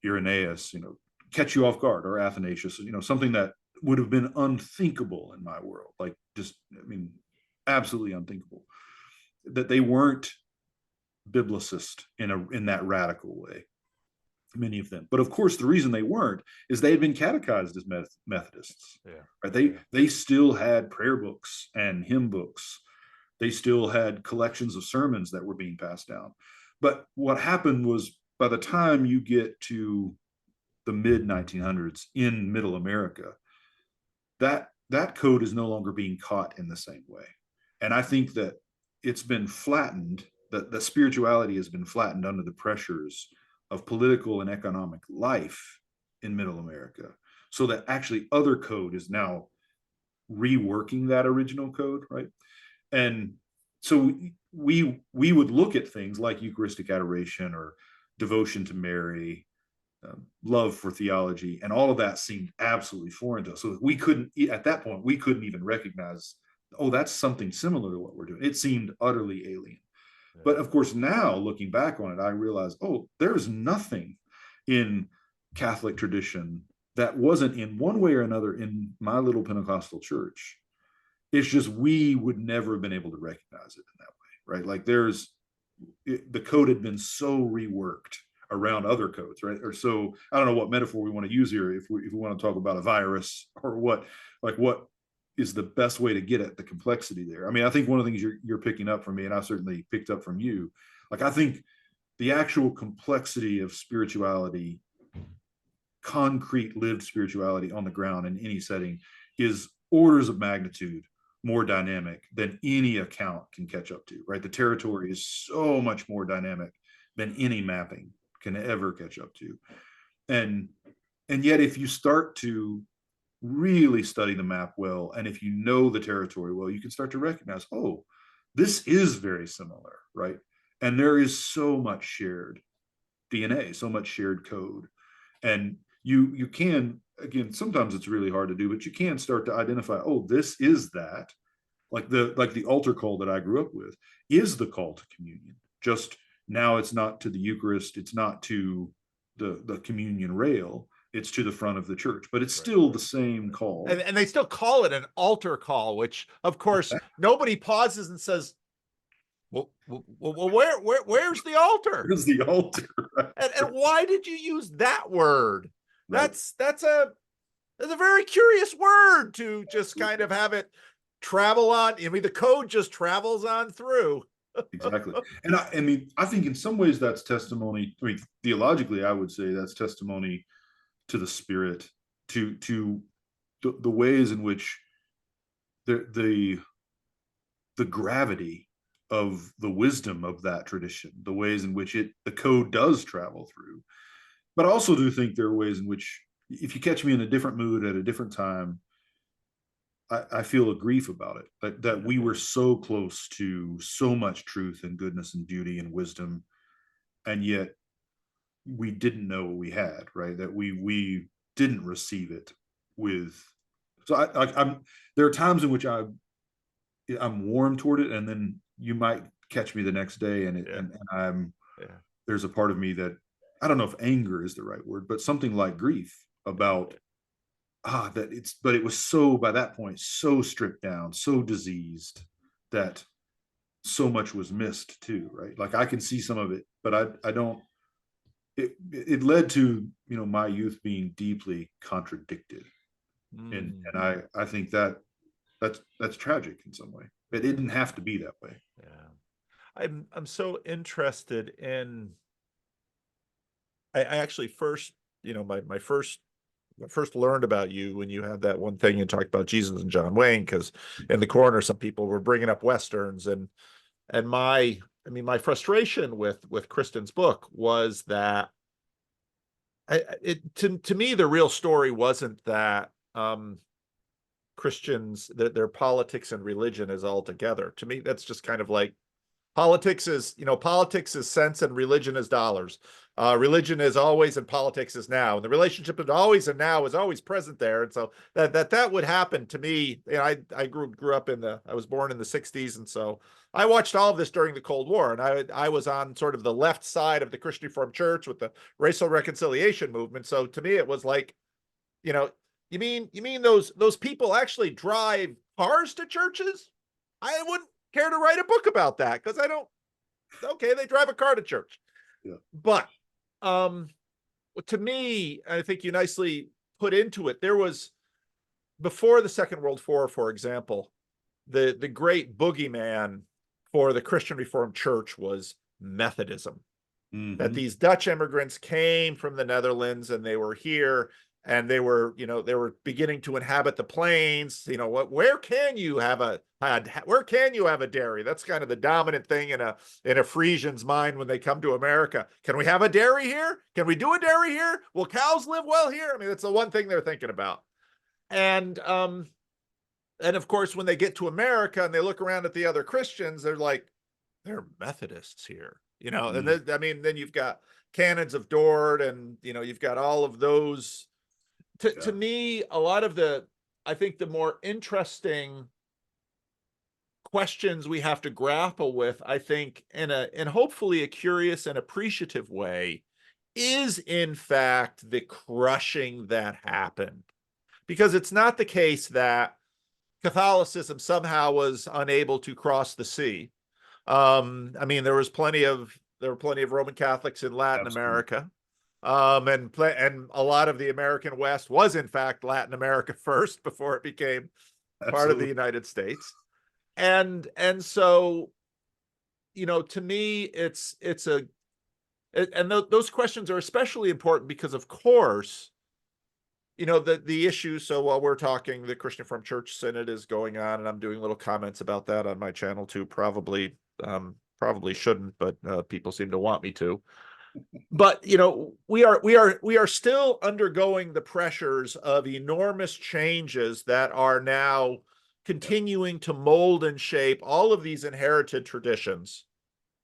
Irenaeus, catch you off guard, or Athanasius, something that would have been unthinkable in my world. Like absolutely unthinkable. That they weren't biblicist in that radical way, many of them. But of course, the reason they weren't is they had been catechized as Methodists. Yeah. Right? They still had prayer books and hymn books. They still had collections of sermons that were being passed down. But what happened was, by the time you get to the mid 1900s in Middle America, that code is no longer being caught in the same way. And I think that it's been flattened, that the spirituality has been flattened under the pressures of political and economic life in Middle America, so that actually other code is now reworking that original code, right? And so we would look at things like Eucharistic adoration or devotion to Mary, love for theology, and all of that seemed absolutely foreign to us. So we couldn't, at that point, we couldn't even recognize, oh, that's something similar to what we're doing. It seemed utterly alien. Yeah. But of course, now looking back on it, I realized, oh, there's nothing in Catholic tradition that wasn't in one way or another in my little Pentecostal church. It's just we would never have been able to recognize it in that way, right? Like the code had been so reworked around other codes, right? Or so, I don't know what metaphor we want to use here, if we want to talk about a virus or what is the best way to get at the complexity there. I mean, I think one of the things you're picking up from me, and I certainly picked up from you, like I think the actual complexity of spirituality, concrete lived spirituality on the ground in any setting, is orders of magnitude more dynamic than any account can catch up to, right? The territory is so much more dynamic than any mapping can ever catch up to. And yet, if you start to really study the map well, and if you know the territory well, you can start to recognize, oh, this is very similar, right? And there is so much shared DNA, so much shared code. And you can, again, sometimes it's really hard to do, but you can start to identify, oh, this is that. Like the altar call that I grew up with is the call to communion. Just now it's not to the Eucharist, it's not to the communion rail, it's to the front of the church, but it's still the same call. And they still call it an altar call, which of course nobody pauses and says, well, where's the altar? Where's the altar? And why did you use that word? Right. That's a very curious word to just kind of have it travel on. I mean, the code just travels on through. Exactly. And I mean, I think in some ways that's testimony. I mean, theologically, I would say that's testimony to the Spirit, to the ways in which the gravity of the wisdom of that tradition, the ways in which the code does travel through. But I also do think there are ways in which, if you catch me in a different mood at a different time, I feel a grief about it, that we were so close to so much truth and goodness and beauty and wisdom, and yet we didn't know what we had, right? That we didn't receive it with. So I'm there are times in which I'm warm toward it, and then you might catch me the next day, and I'm there's a part of me that, I don't know if anger is the right word, but something like grief about but it was so, by that point, so stripped down, so diseased, that so much was missed too, right? Like I can see some of it, but I don't. It led to, my youth being deeply contradicted, and I think that's tragic in some way. It didn't have to be that way. Yeah, I'm so interested in. I actually first, my first learned about you when you had that one thing you talked about Jesus and John Wayne, because in the corner some people were bringing up Westerns, and my frustration with Kristen's book was that to me the real story wasn't that Christians, their politics and religion is all together. To me, that's just kind of like politics is sense and religion is dollars. Religion is always and politics is now, and the relationship of always and now is always present there. And so that would happen to me. I grew up I was born in the 60s, and so I watched all of this during the Cold War, and I was on sort of the left side of the Christian Reformed Church with the racial reconciliation movement. So to me, it was like, you mean those people actually drive cars to churches? I wouldn't care to write a book about that, because okay, they drive a car to church. Yeah. But to me, I think you nicely put into it, there was, before the Second World War, for example, the great boogeyman for the Christian Reformed Church was Methodism. Mm-hmm. That these Dutch immigrants came from the Netherlands, and they were here, and they were beginning to inhabit the plains. Where can you have a dairy? That's kind of the dominant thing in a Frisian's mind when they come to America. Can we have a dairy here? Can we do a dairy here? Will cows live well here? I mean, that's the one thing they're thinking about. And of course, when they get to America and they look around at the other Christians, they're like, they're Methodists here, and then you've got Canons of Dort, and you've got all of those. To me, a lot of I think the more interesting questions we have to grapple with, I think in hopefully a curious and appreciative way, is in fact the crushing that happened. Because it's not the case that Catholicism somehow was unable to cross the sea. There were plenty of Roman Catholics in Latin America. And a lot of the American West was in fact Latin America first, before it became part of the United States. And so, to me, those questions are especially important because, of course, the issue. So while we're talking, the Christian Reformed Church Synod is going on, and I'm doing little comments about that on my channel too. Probably shouldn't, but people seem to want me to. But we are still undergoing the pressures of enormous changes that are now Yeah. continuing to mold and shape all of these inherited traditions.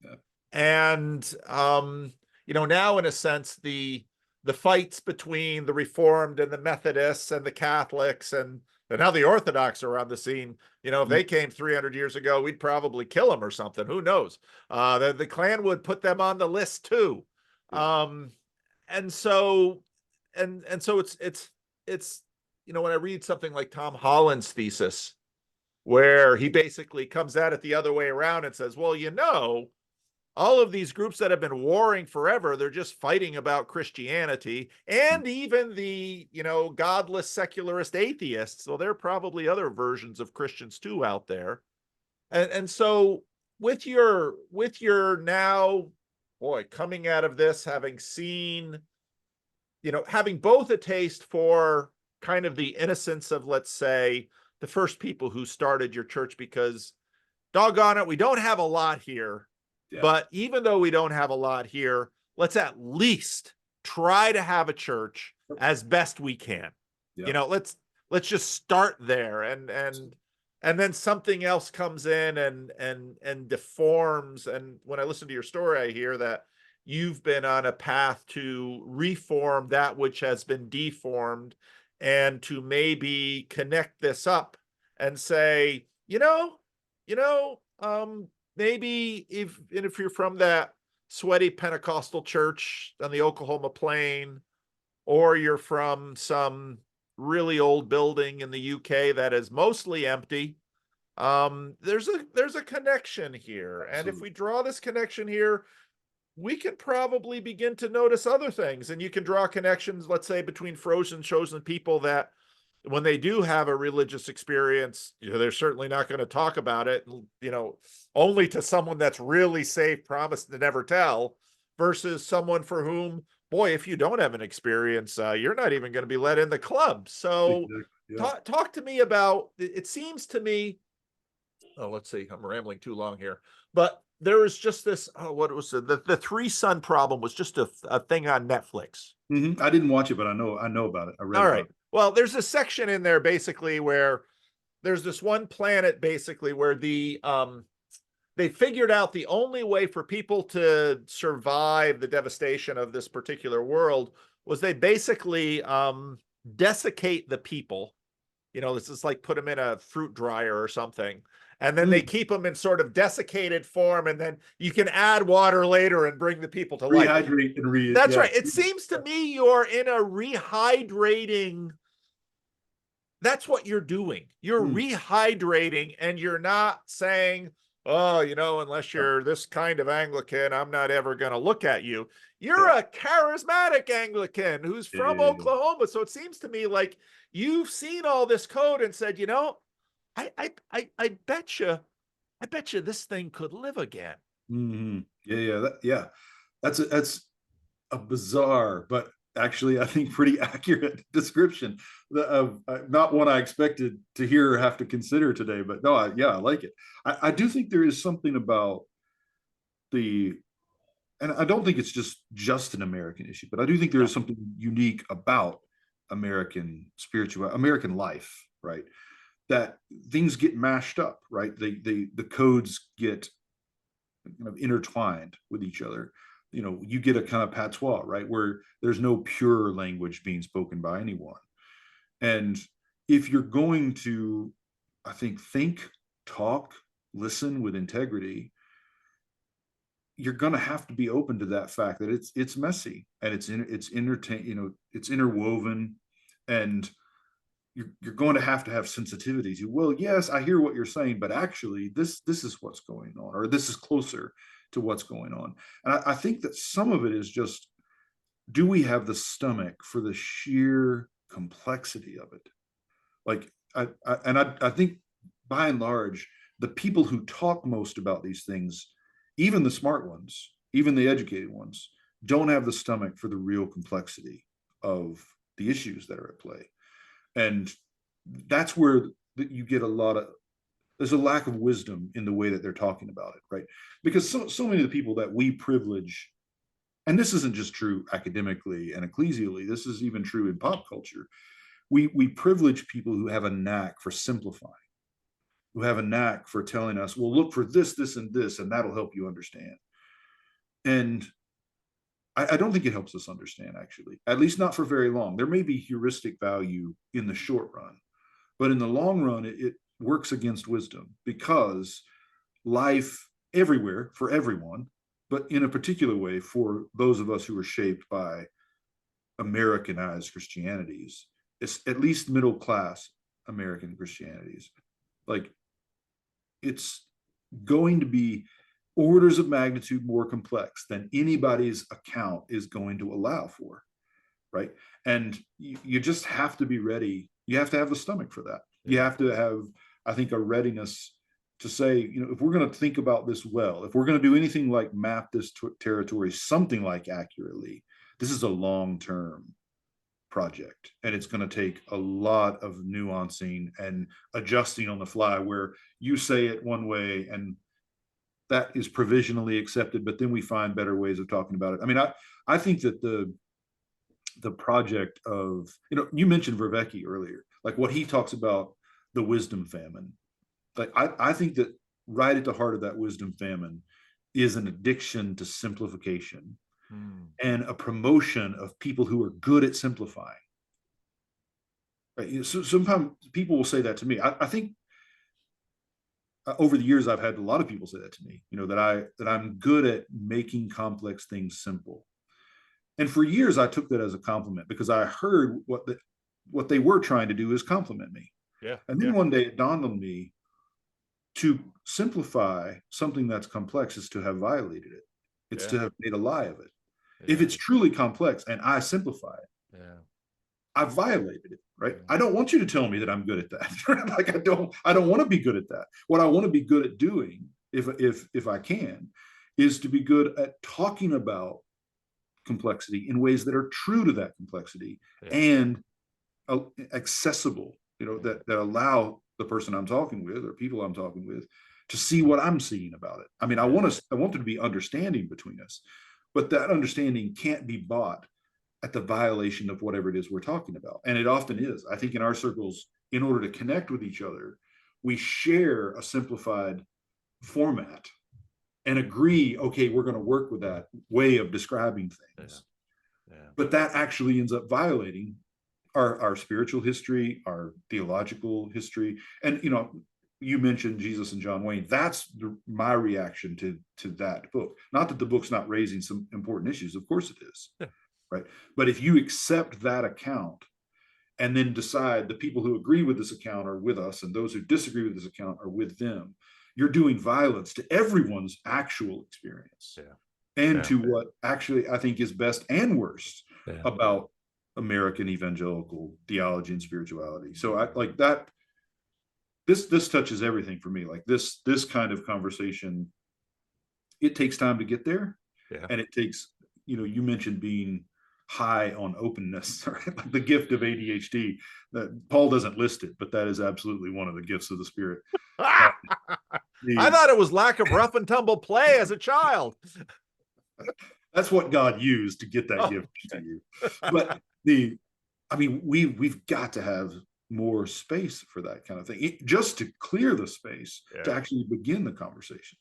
Yeah. And now in a sense, the fights between the Reformed and the Methodists and the Catholics and now the Orthodox are on the scene. If Mm. they came 300 years ago, we'd probably kill them or something. Who knows? The Klan would put them on the list too. Yeah. Um, and so and so it's when I read something like Tom Holland's thesis, where he basically comes at it the other way around and says, well, all of these groups that have been warring forever, they're just fighting about Christianity, Mm. and even the godless secularist atheists. So there are probably other versions of Christians too out there. And so with your now, boy, coming out of this, having seen, having both a taste for kind of the innocence of, let's say, the first people who started your church, because doggone it, we don't have a lot here. Yeah. But even though we don't have a lot here, let's at least try to have a church as best we can. Yeah. Let's just start there, and then something else comes in and deforms. And when I listen to your story, I hear that you've been on a path to reform that which has been deformed, and to maybe connect this up and say, maybe if you're from that sweaty Pentecostal church on the Oklahoma plain, or you're from some really old building in the UK that is mostly empty, there's a connection here. And if Absolutely. we draw this connection here, we can probably begin to notice other things. And you can draw connections, let's say, between frozen chosen people that when they do have a religious experience, they're certainly not going to talk about it, only to someone that's really safe, promised to never tell, versus someone for whom, boy, if you don't have an experience, you're not even going to be let in the club. So Exactly. Yeah. talk to me about, it seems to me, oh, let's see, I'm rambling too long here, but there was just this, what was it? The three son problem was just a thing on Netflix. I didn't watch it, but I know about it. I read All about right. Well, there's a section in there basically where there's this one planet basically where they figured out the only way for people to survive the devastation of this particular world was they basically desiccate the people. This is like put them in a fruit dryer or something. And then they it. keep them in sort of desiccated form, and then you can add water later and bring the people to life. Rehydrate and That's yeah. right. It seems to me you're in a rehydrating. That's what you're doing. You're Mm. rehydrating, and you're not saying, oh, unless Yeah. you're this kind of Anglican, I'm not ever going to look at you. You're Yeah. a charismatic Anglican who's from Yeah. Oklahoma. So it seems to me like you've seen all this code and said, I bet you this thing could live again. Mm-hmm. Yeah. That's a bizarre, but actually, I think pretty accurate description of not one I expected to hear or have to consider today. But no, I like it. I do think there is something about the, and I don't think it's just an American issue, but I do think there No. is something unique about American life, right? That things get mashed up, right? The codes get kind of intertwined with each other. You get a kind of patois, right, where there's no pure language being spoken by anyone. And if you're going to, I think, talk, listen with integrity, you're going to have to be open to that fact that it's messy and it's interwoven, and you're going to have sensitivities. Well, yes, I hear what you're saying, but actually this is what's going on, or this is closer to what's going on. And I think that some of it is just, do we have the stomach for the sheer complexity of it? Like I think by and large, the people who talk most about these things, even the smart ones, even the educated ones, don't have the stomach for the real complexity of the issues that are at play. And that's where you get there's a lack of wisdom in the way that they're talking about it, right? Because so many of the people that we privilege and this isn't just true academically and ecclesially, this is even true in pop culture. We privilege people who have a knack for simplifying, who have a knack for telling us, well, look for this, this, and this, and that'll help you understand. And I don't think it helps us understand, actually, at least not for very long. There may be heuristic value in the short run, but in the long run, it works against wisdom, because life everywhere for everyone, but in a particular way for those of us who are shaped by Americanized Christianities, it's at least middle class American Christianities. Like, it's going to be orders of magnitude more complex than anybody's account is going to allow for, right? And you just have to be ready. You have to have the stomach for that. You have to have, I think, a readiness to say, you know, if we're going to think about this well, if we're going to do anything like map this territory something like accurately, this is a long-term project, and it's going to take a lot of nuancing and adjusting on the fly, where you say it one way and that is provisionally accepted, but then we find better ways of talking about it. I mean, I think that the project of, you know, you mentioned Vervecki earlier, like what he talks about, the wisdom famine. Like, I think that right at the heart of that wisdom famine is an addiction to simplification and a promotion of people who are good at simplifying. Right? You know, so sometimes people will say that to me. I think over the years, I've had a lot of people say that to me, you know, that I'm good at making complex things simple. And for years, I took that as a compliment, because I heard what they were trying to do is compliment me. Yeah. And then one day it dawned on me, to simplify something that's complex is to have violated it. It's to have made a lie of it. If it's truly complex and I simplify it, I violated it, right? I don't want you to tell me that I'm good at that. Like, I don't want to be good at that. What I want to be good at doing, if I can, is to be good at talking about complexity in ways that are true to that complexity and accessible, you know, that allow the person I'm talking with or people I'm talking with to see what I'm seeing about it. I mean, I want there to be understanding between us, but that understanding can't be bought at the violation of whatever it is we're talking about. And it often is. I think in our circles, in order to connect with each other, we share a simplified format and agree, okay, we're going to work with that way of describing things. But that actually ends up violating our spiritual history, our theological history. And, you know, you mentioned Jesus and John Wayne. That's my reaction to that book. Not that the book's not raising some important issues. Of course it is. Right. But if you accept that account and then decide the people who agree with this account are with us and those who disagree with this account are with them, you're doing violence to everyone's actual experience and to what actually I think is best and worst about American evangelical theology and spirituality. So I like that. This touches everything for me. Like this kind of conversation, it takes time to get there. And it takes, you know, you mentioned being high on openness, right? Like the gift of ADHD. That Paul doesn't list it, but that is absolutely one of the gifts of the Spirit. I thought it was lack of rough and tumble play as a child. That's what God used to get that gift to you. But we've got to have more space for that kind of thing, just to clear the space to actually begin the conversation.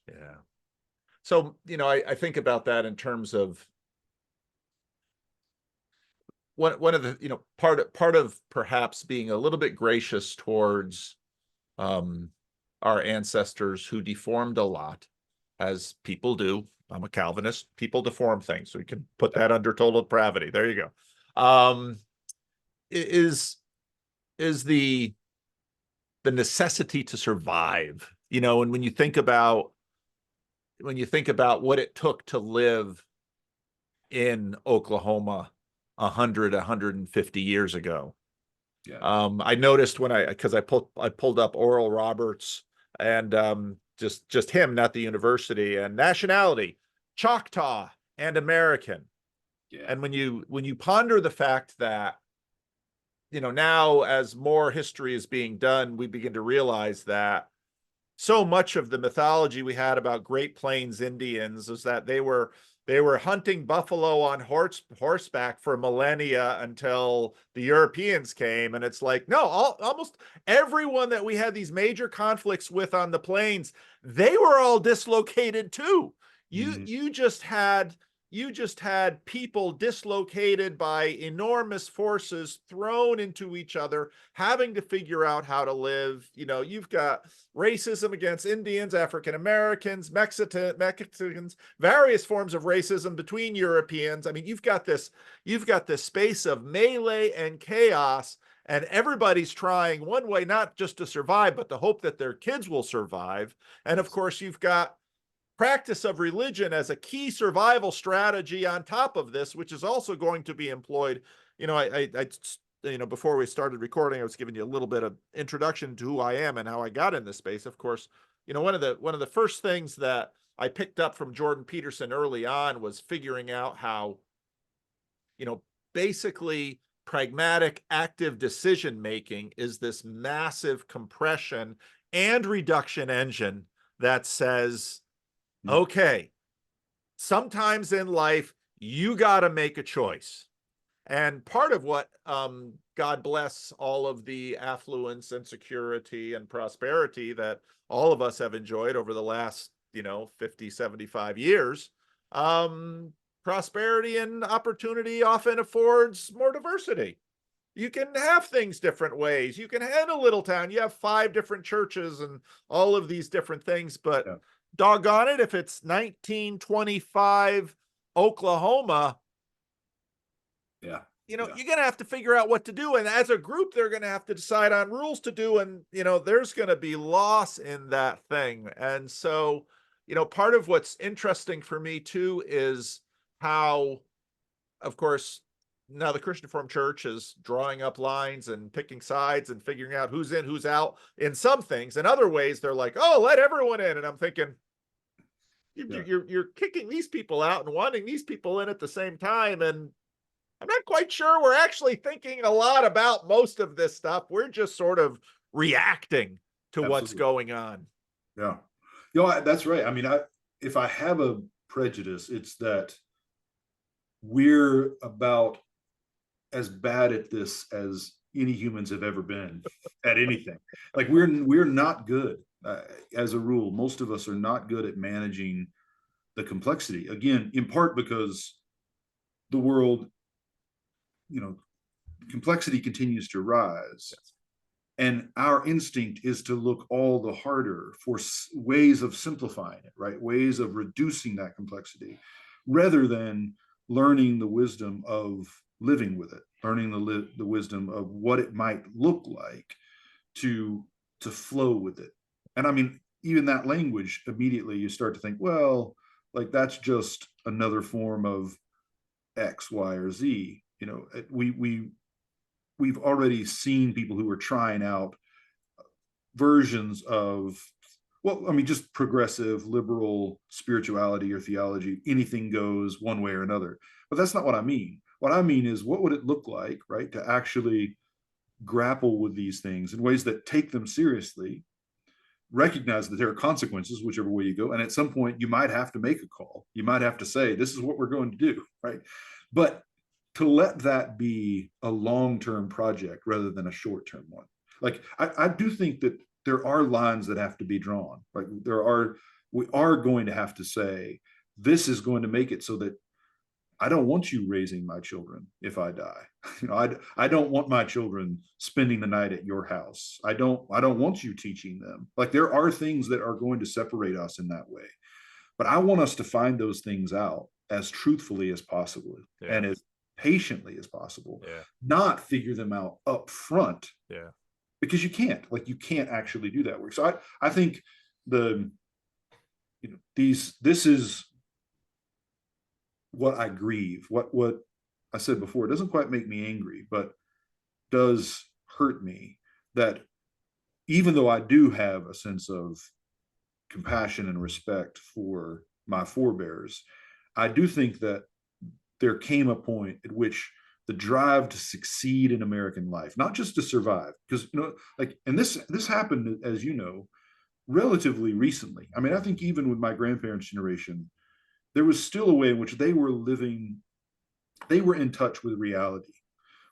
So, you know, I think about that in terms of one of the, you know, part of perhaps being a little bit gracious towards our ancestors who deformed a lot, as people do. I'm a Calvinist. People deform things, so you can put that under total depravity. There you go. Is the necessity to survive, you know, and when you think about what it took to live in Oklahoma 150 years ago. I noticed because I pulled up Oral Roberts and just him, not the university, and nationality, Choctaw and American. And when you ponder the fact that, you know, now as more history is being done, we begin to realize that so much of the mythology we had about Great Plains Indians is that they were They were hunting buffalo on horseback for millennia until the Europeans came. And it's like, no, almost everyone that we had these major conflicts with on the plains, they were all dislocated too. You just had people dislocated by enormous forces thrown into each other, having to figure out how to live. You've got racism against Indians, African Americans, Mexicans, various forms of racism between Europeans. I mean, you've got this space of melee and chaos, and everybody's trying one way, not just to survive, but to hope that their kids will survive. And of course, you've got practice of religion as a key survival strategy on top of this, which is also going to be employed. Before we started recording, I was giving you a little bit of introduction to who I am and how I got in this space. Of course, one of the first things that I picked up from Jordan Peterson early on was figuring out how, basically pragmatic, active decision making is this massive compression and reduction engine that says, okay, sometimes in life, you got to make a choice. And part of what, God bless all of the affluence and security and prosperity that all of us have enjoyed over the last, 50, 75 years, prosperity and opportunity often affords more diversity. You can have things different ways. You can have a little town. You have 5 different churches and all of these different things, but doggone it, if it's 1925 Oklahoma, you're going to have to figure out what to do. And as a group, they're going to have to decide on rules to do. And, there's going to be loss in that thing. And so, part of what's interesting for me too is how, of course, now the Christian Reformed Church is drawing up lines and picking sides and figuring out who's in, who's out in some things. In other ways, they're like, oh, let everyone in. And I'm thinking, you're kicking these people out and wanting these people in at the same time. And I'm not quite sure we're actually thinking a lot about most of this stuff. We're just sort of reacting to what's going on. Yeah. That's right. I mean, if I have a prejudice, it's that we're about as bad at this as any humans have ever been at anything. Like we're not good. As a rule, most of us are not good at managing the complexity. Again, in part because the world, complexity continues to rise. Yes. And our instinct is to look all the harder for ways of simplifying it, right? Ways of reducing that complexity, rather than learning the wisdom of living with it, learning the wisdom of what it might look like to flow with it. And I mean, even that language, immediately you start to think, well, like that's just another form of X, Y, or Z. We've already seen people who are trying out versions of, just progressive, liberal spirituality or theology. Anything goes one way or another. But that's not what I mean. What I mean is, what would it look like, right, to actually grapple with these things in ways that take them seriously, recognize that there are consequences, whichever way you go. And at some point, you might have to make a call. You might have to say, this is what we're going to do, right? But to let that be a long-term project rather than a short-term one. Like, I do think that there are lines that have to be drawn. Like we are going to have to say, this is going to make it so that I don't want you raising my children if I die. I don't want my children spending the night at your house. I don't want you teaching them. Like, there are things that are going to separate us in that way. But I want us to find those things out as truthfully as possible and as patiently as possible, not figure them out up front. Because you can't actually do that work. So I think this is what I grieve. What I said before, it doesn't quite make me angry, but does hurt me, that even though I do have a sense of compassion and respect for my forebears, I do think that there came a point at which the drive to succeed in American life, not just to survive, because and this happened, as relatively recently. I mean, I think even with my grandparents' generation, there was still a way in which they were living, they were in touch with the reality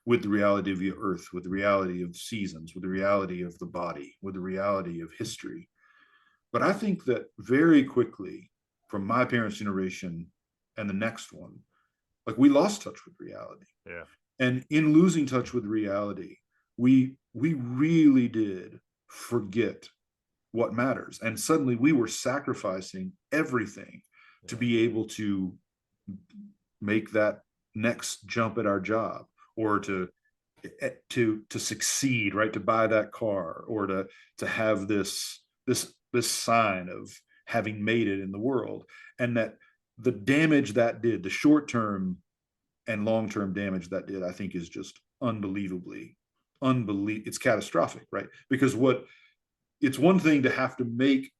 of the earth, with the reality of seasons, with the reality of the body, with the reality of history. But I think that very quickly, from my parents' generation and the next one, like we lost touch with reality. Yeah. And in losing touch with reality, we really did forget what matters. And suddenly we were sacrificing everything to be able to make that next jump at our job, or to succeed, right? To buy that car, or to have this sign of having made it in the world. And that the damage that did, the short term and long term damage that did, I think is just it's catastrophic, right? Because it's one thing to have to make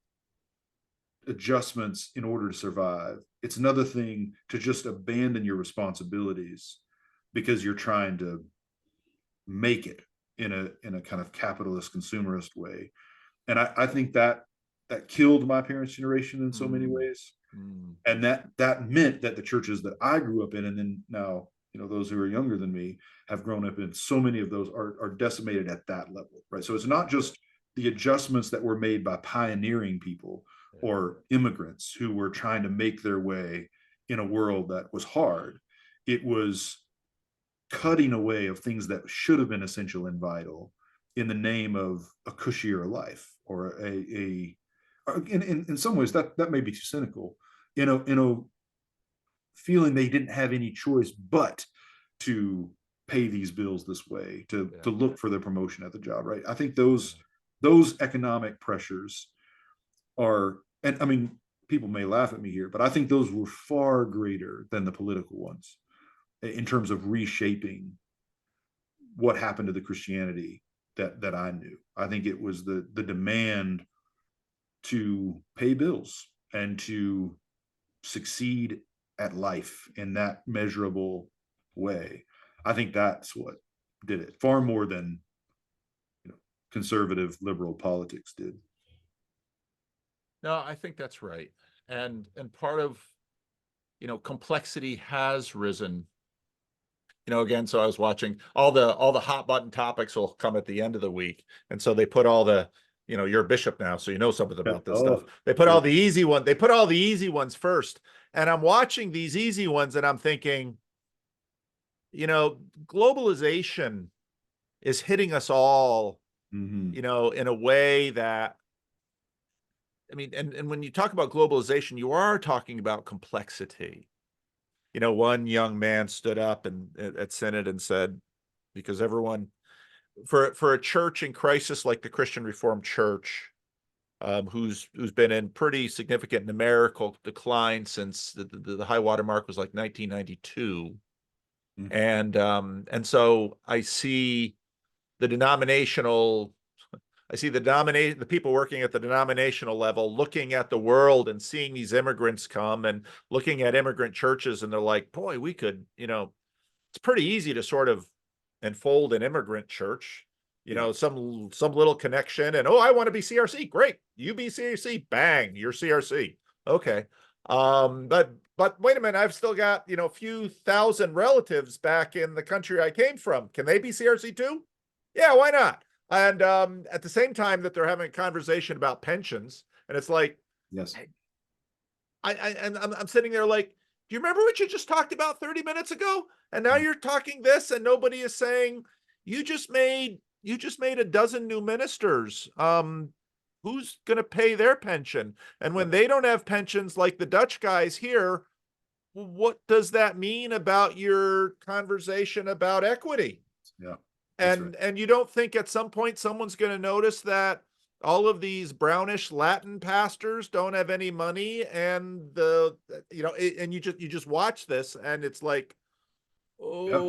adjustments in order to survive. It's another thing to just abandon your responsibilities because you're trying to make it in a kind of capitalist consumerist way. And I think that killed my parents' generation in so many ways. And that meant that the churches that I grew up in, and then now, those who are younger than me have grown up in, so many of those are decimated at that level, right? So it's not just the adjustments that were made by pioneering people or immigrants who were trying to make their way in a world that was hard. It was cutting away of things that should have been essential and vital in the name of a cushier life, or in some ways that may be too cynical, in a feeling they didn't have any choice but to pay these bills this way, to look for their promotion at the job, right? I think those economic pressures are, and I mean, people may laugh at me here, but I think those were far greater than the political ones in terms of reshaping what happened to the Christianity that I knew. I think it was the demand to pay bills and to succeed at life in that measurable way. I think that's what did it, far more than conservative liberal politics did. No, I think that's right. And part of, complexity has risen. Again, so I was watching all the hot button topics will come at the end of the week. And so they put all the, you're a bishop now, so you know something about this stuff. They put all the easy ones first. And I'm watching these easy ones and I'm thinking, globalization is hitting us all, in a way that, I mean, and when you talk about globalization, you are talking about complexity. One young man stood up at Synod and said, because everyone, for a church in crisis like the Christian Reformed Church, who's been in pretty significant numerical decline since the high water mark was like 1992, and so I see the people working at the denominational level looking at the world and seeing these immigrants come and looking at immigrant churches, and they're like, boy, we could, it's pretty easy to sort of enfold an immigrant church, some little connection, and I want to be CRC. Great. You be CRC, bang, you're CRC. Okay. But wait a minute, I've still got, a few thousand relatives back in the country I came from. Can they be CRC too? Yeah, why not? And at the same time that they're having a conversation about pensions, and it's like, yes, I'm sitting there like, do you remember what you just talked about 30 minutes ago? And now you're talking this, and nobody is saying you just made a dozen new ministers. Who's going to pay their pension? And when they don't have pensions like the Dutch guys here, what does that mean about your conversation about equity? Yeah. And you don't think at some point someone's going to notice that all of these brownish Latin pastors don't have any money, and and you just watch this, and it's like, yeah,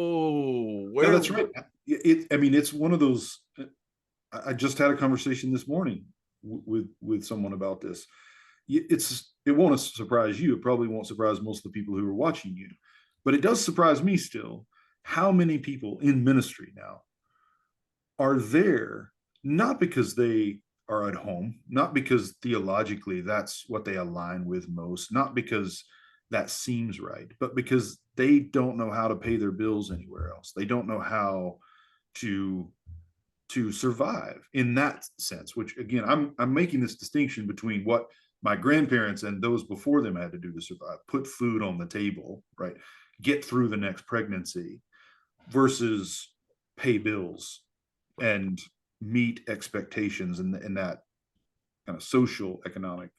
that's right. It's one of those. I just had a conversation this morning with someone about this. It won't surprise you. It probably won't surprise most of the people who are watching you, but it does surprise me still how many people in ministry now are there not because they are at home, not because theologically that's what they align with most, not because that seems right, but because they don't know how to pay their bills anywhere else. They don't know how to survive in that sense, which again, I'm making this distinction between what my grandparents and those before them had to do to survive, put food on the table, right? Get through the next pregnancy versus pay bills and meet expectations in that kind of social economic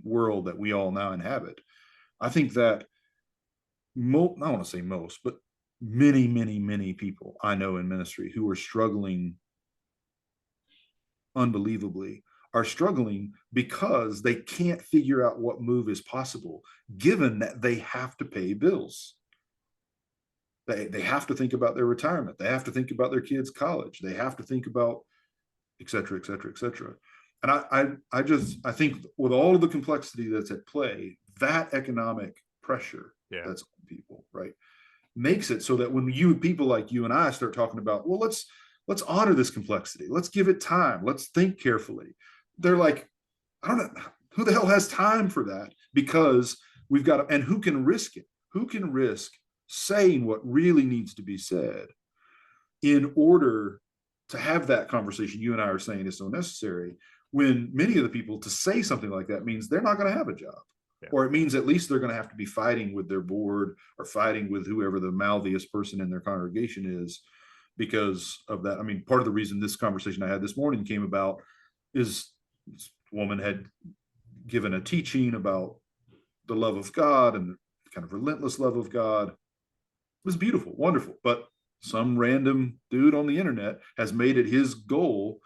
world that we all now inhabit. I think that I don't want to say most, but many people I know in ministry who are struggling unbelievably are struggling because they can't figure out what move is possible, given that they have to pay bills. They have to think about their retirement. They have to think about their kids' college. They have to think about et cetera, et cetera, et cetera. And I think with all of the complexity that's at play, that economic pressure that's on people, right, makes it so that when people like you and I start talking about, well, let's honor this complexity. Let's give it time. Let's think carefully. They're like, I don't know, who the hell has time for that? Because we've got to, and who can risk it? Who can risk saying what really needs to be said in order to have that conversation you and I are saying is so necessary, when many of the people to say something like that means they're not going to have a job. Yeah. Or it means at least they're going to have to be fighting with their board or fighting with whoever the mouthiest person in their congregation is because of that. I mean, part of the reason this conversation I had this morning came about is this woman had given a teaching about the love of God and the kind of relentless love of God. It was beautiful, wonderful, but some random dude on the internet has made it his goal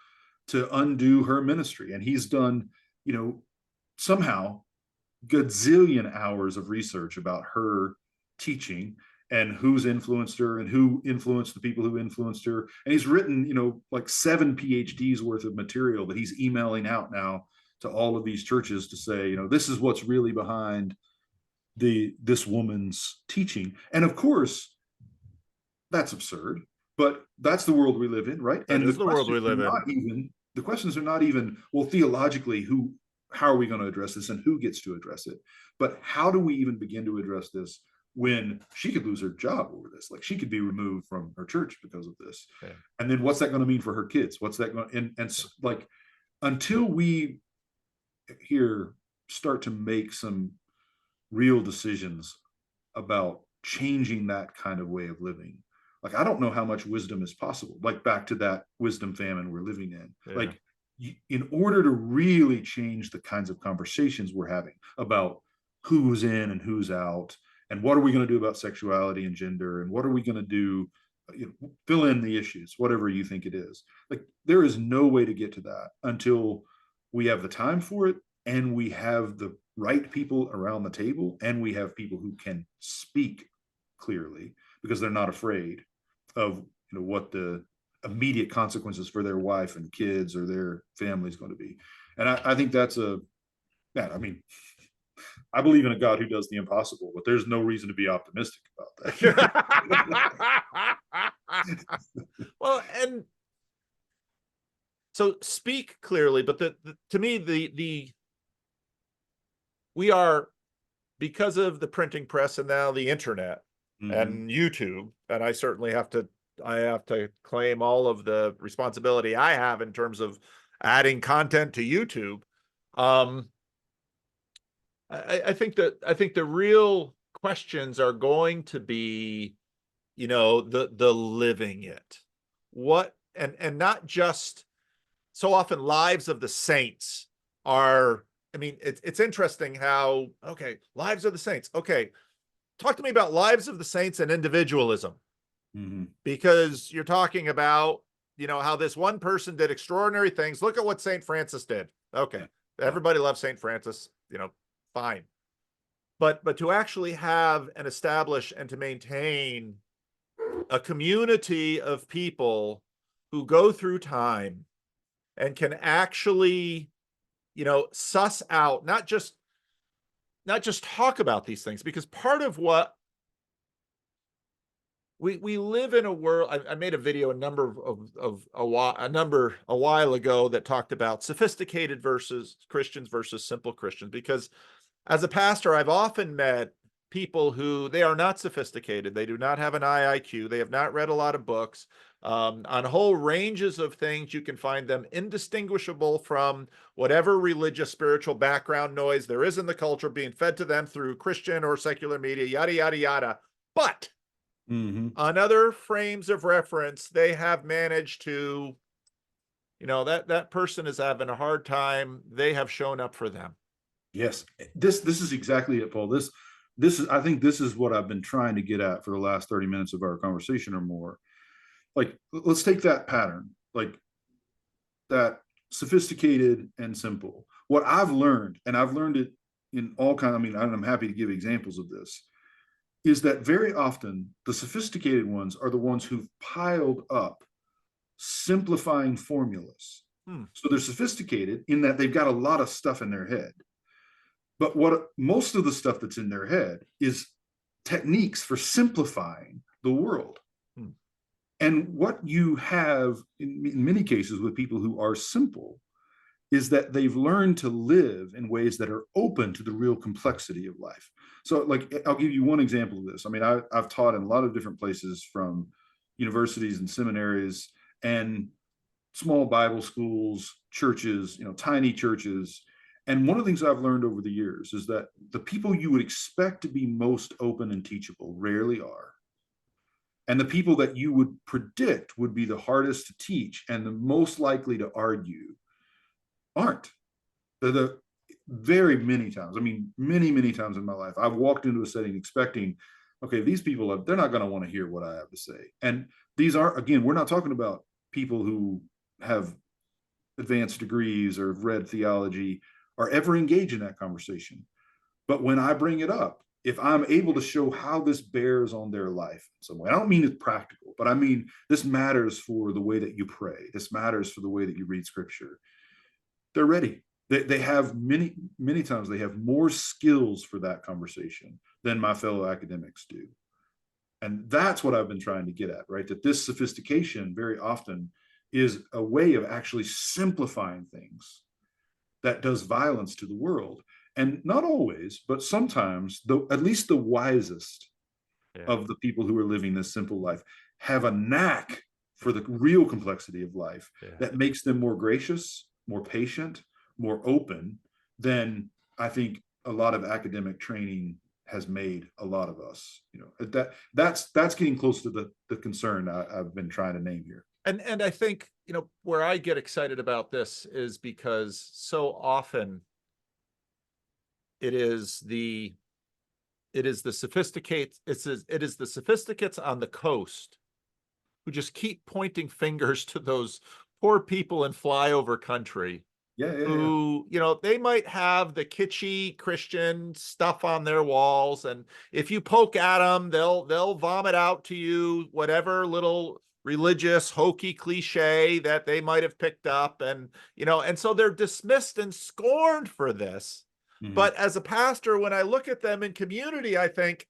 to undo her ministry. And he's done, somehow gazillion hours of research about her teaching and who's influenced her and who influenced the people who influenced her. And he's written, like 7 PhDs worth of material that he's emailing out now to all of these churches to say, this is what's really behind this woman's teaching. And of course, that's absurd, but that's the world we live in, right? And the world we live in. The questions are not even, well, theologically, how are we going to address this and who gets to address it? But how do we even begin to address this when she could lose her job over this? Like, she could be removed from her church because of this. Yeah. And then what's that going to mean for her kids? What's that going to, and like, until we here start to make some real decisions about changing that kind of way of living, like, I don't know how much wisdom is possible, like back to that wisdom famine we're living in. Yeah. Like, in order to really change the kinds of conversations we're having about who's in and who's out, and what are we going to do about sexuality and gender, and what are we going to do, fill in the issues, whatever you think it is. Like, there is no way to get to that until we have the time for it, and we have the right people around the table, and we have people who can speak clearly because they're not afraid of what the immediate consequences for their wife and kids or their family is going to be. And I think that's I mean, I believe in a God who does the impossible, but there's no reason to be optimistic about that. Well, and so speak clearly, but to me, we are, because of the printing press and now the internet and YouTube, and I certainly have to claim all of the responsibility I have in terms of adding content to YouTube. I think the real questions are going to be, the living it. What, and not just so often lives of the saints are, I mean, it's interesting how, okay, lives of the saints. Okay. Talk to me about lives of the saints and individualism. Because you're talking about, how this one person did extraordinary things. Look at what St. Francis did. Okay. Everybody loves St. Francis, fine. But to actually have and establish and to maintain a community of people who go through time and can actually, suss out, not just talk about these things, because part of what we live in a world. I made a video a while ago that talked about sophisticated versus Christians versus simple Christians, because as a pastor, I've often met people who they are not sophisticated. They do not have an IIQ. They have not read a lot of books. On whole ranges of things, you can find them indistinguishable from whatever religious, spiritual background noise there is in the culture being fed to them through Christian or secular media, yada, yada, yada. But on other frames of reference, they have managed to, that person is having a hard time. They have shown up for them. Yes, this is exactly it, Paul. This is, I think this is what I've been trying to get at for the last 30 minutes of our conversation or more. Like, let's take that pattern, like that sophisticated and simple. What I've learned, and I've learned it in all kinds, I mean, I'm happy to give examples of this, is that very often the sophisticated ones are the ones who've piled up simplifying formulas. So they're sophisticated in that they've got a lot of stuff in their head. But what most of the stuff that's in their head is techniques for simplifying the world. And what you have in many cases with people who are simple is that they've learned to live in ways that are open to the real complexity of life. So, like, I'll give you one example of this. I mean, I've taught in a lot of different places, from universities and seminaries and small Bible schools, churches, tiny churches. And one of the things I've learned over the years is that the people you would expect to be most open and teachable rarely are. And the people that you would predict would be the hardest to teach and the most likely to argue aren't. The very many times, I mean, many, many times in my life, I've walked into a setting expecting, okay, these people, they're not going to want to hear what I have to say. And these are, again, we're not talking about people who have advanced degrees or have read theology or ever engage in that conversation. But when I bring it up, if I'm able to show how this bears on their life in some way, I don't mean it's practical, but I mean, this matters for the way that you pray. This matters for the way that you read scripture. They're ready. They have many times they have more skills for that conversation than my fellow academics do. And that's what I've been trying to get at, right? That this sophistication very often is a way of actually simplifying things that does violence to the world. And not always, but sometimes, at least the wisest of the people who are living this simple life have a knack for the real complexity of life that makes them more gracious, more patient, more open than I think a lot of academic training has made a lot of us. That's getting close to the concern I've been trying to name here. And I think, where I get excited about this is because so often it is the sophisticates on the coast who just keep pointing fingers to those poor people in flyover country. Who, they might have the kitschy Christian stuff on their walls, and if you poke at them, they'll vomit out to you whatever little religious hokey cliche that they might have picked up, and so they're dismissed and scorned for this. But as a pastor, when I look at them in community, I think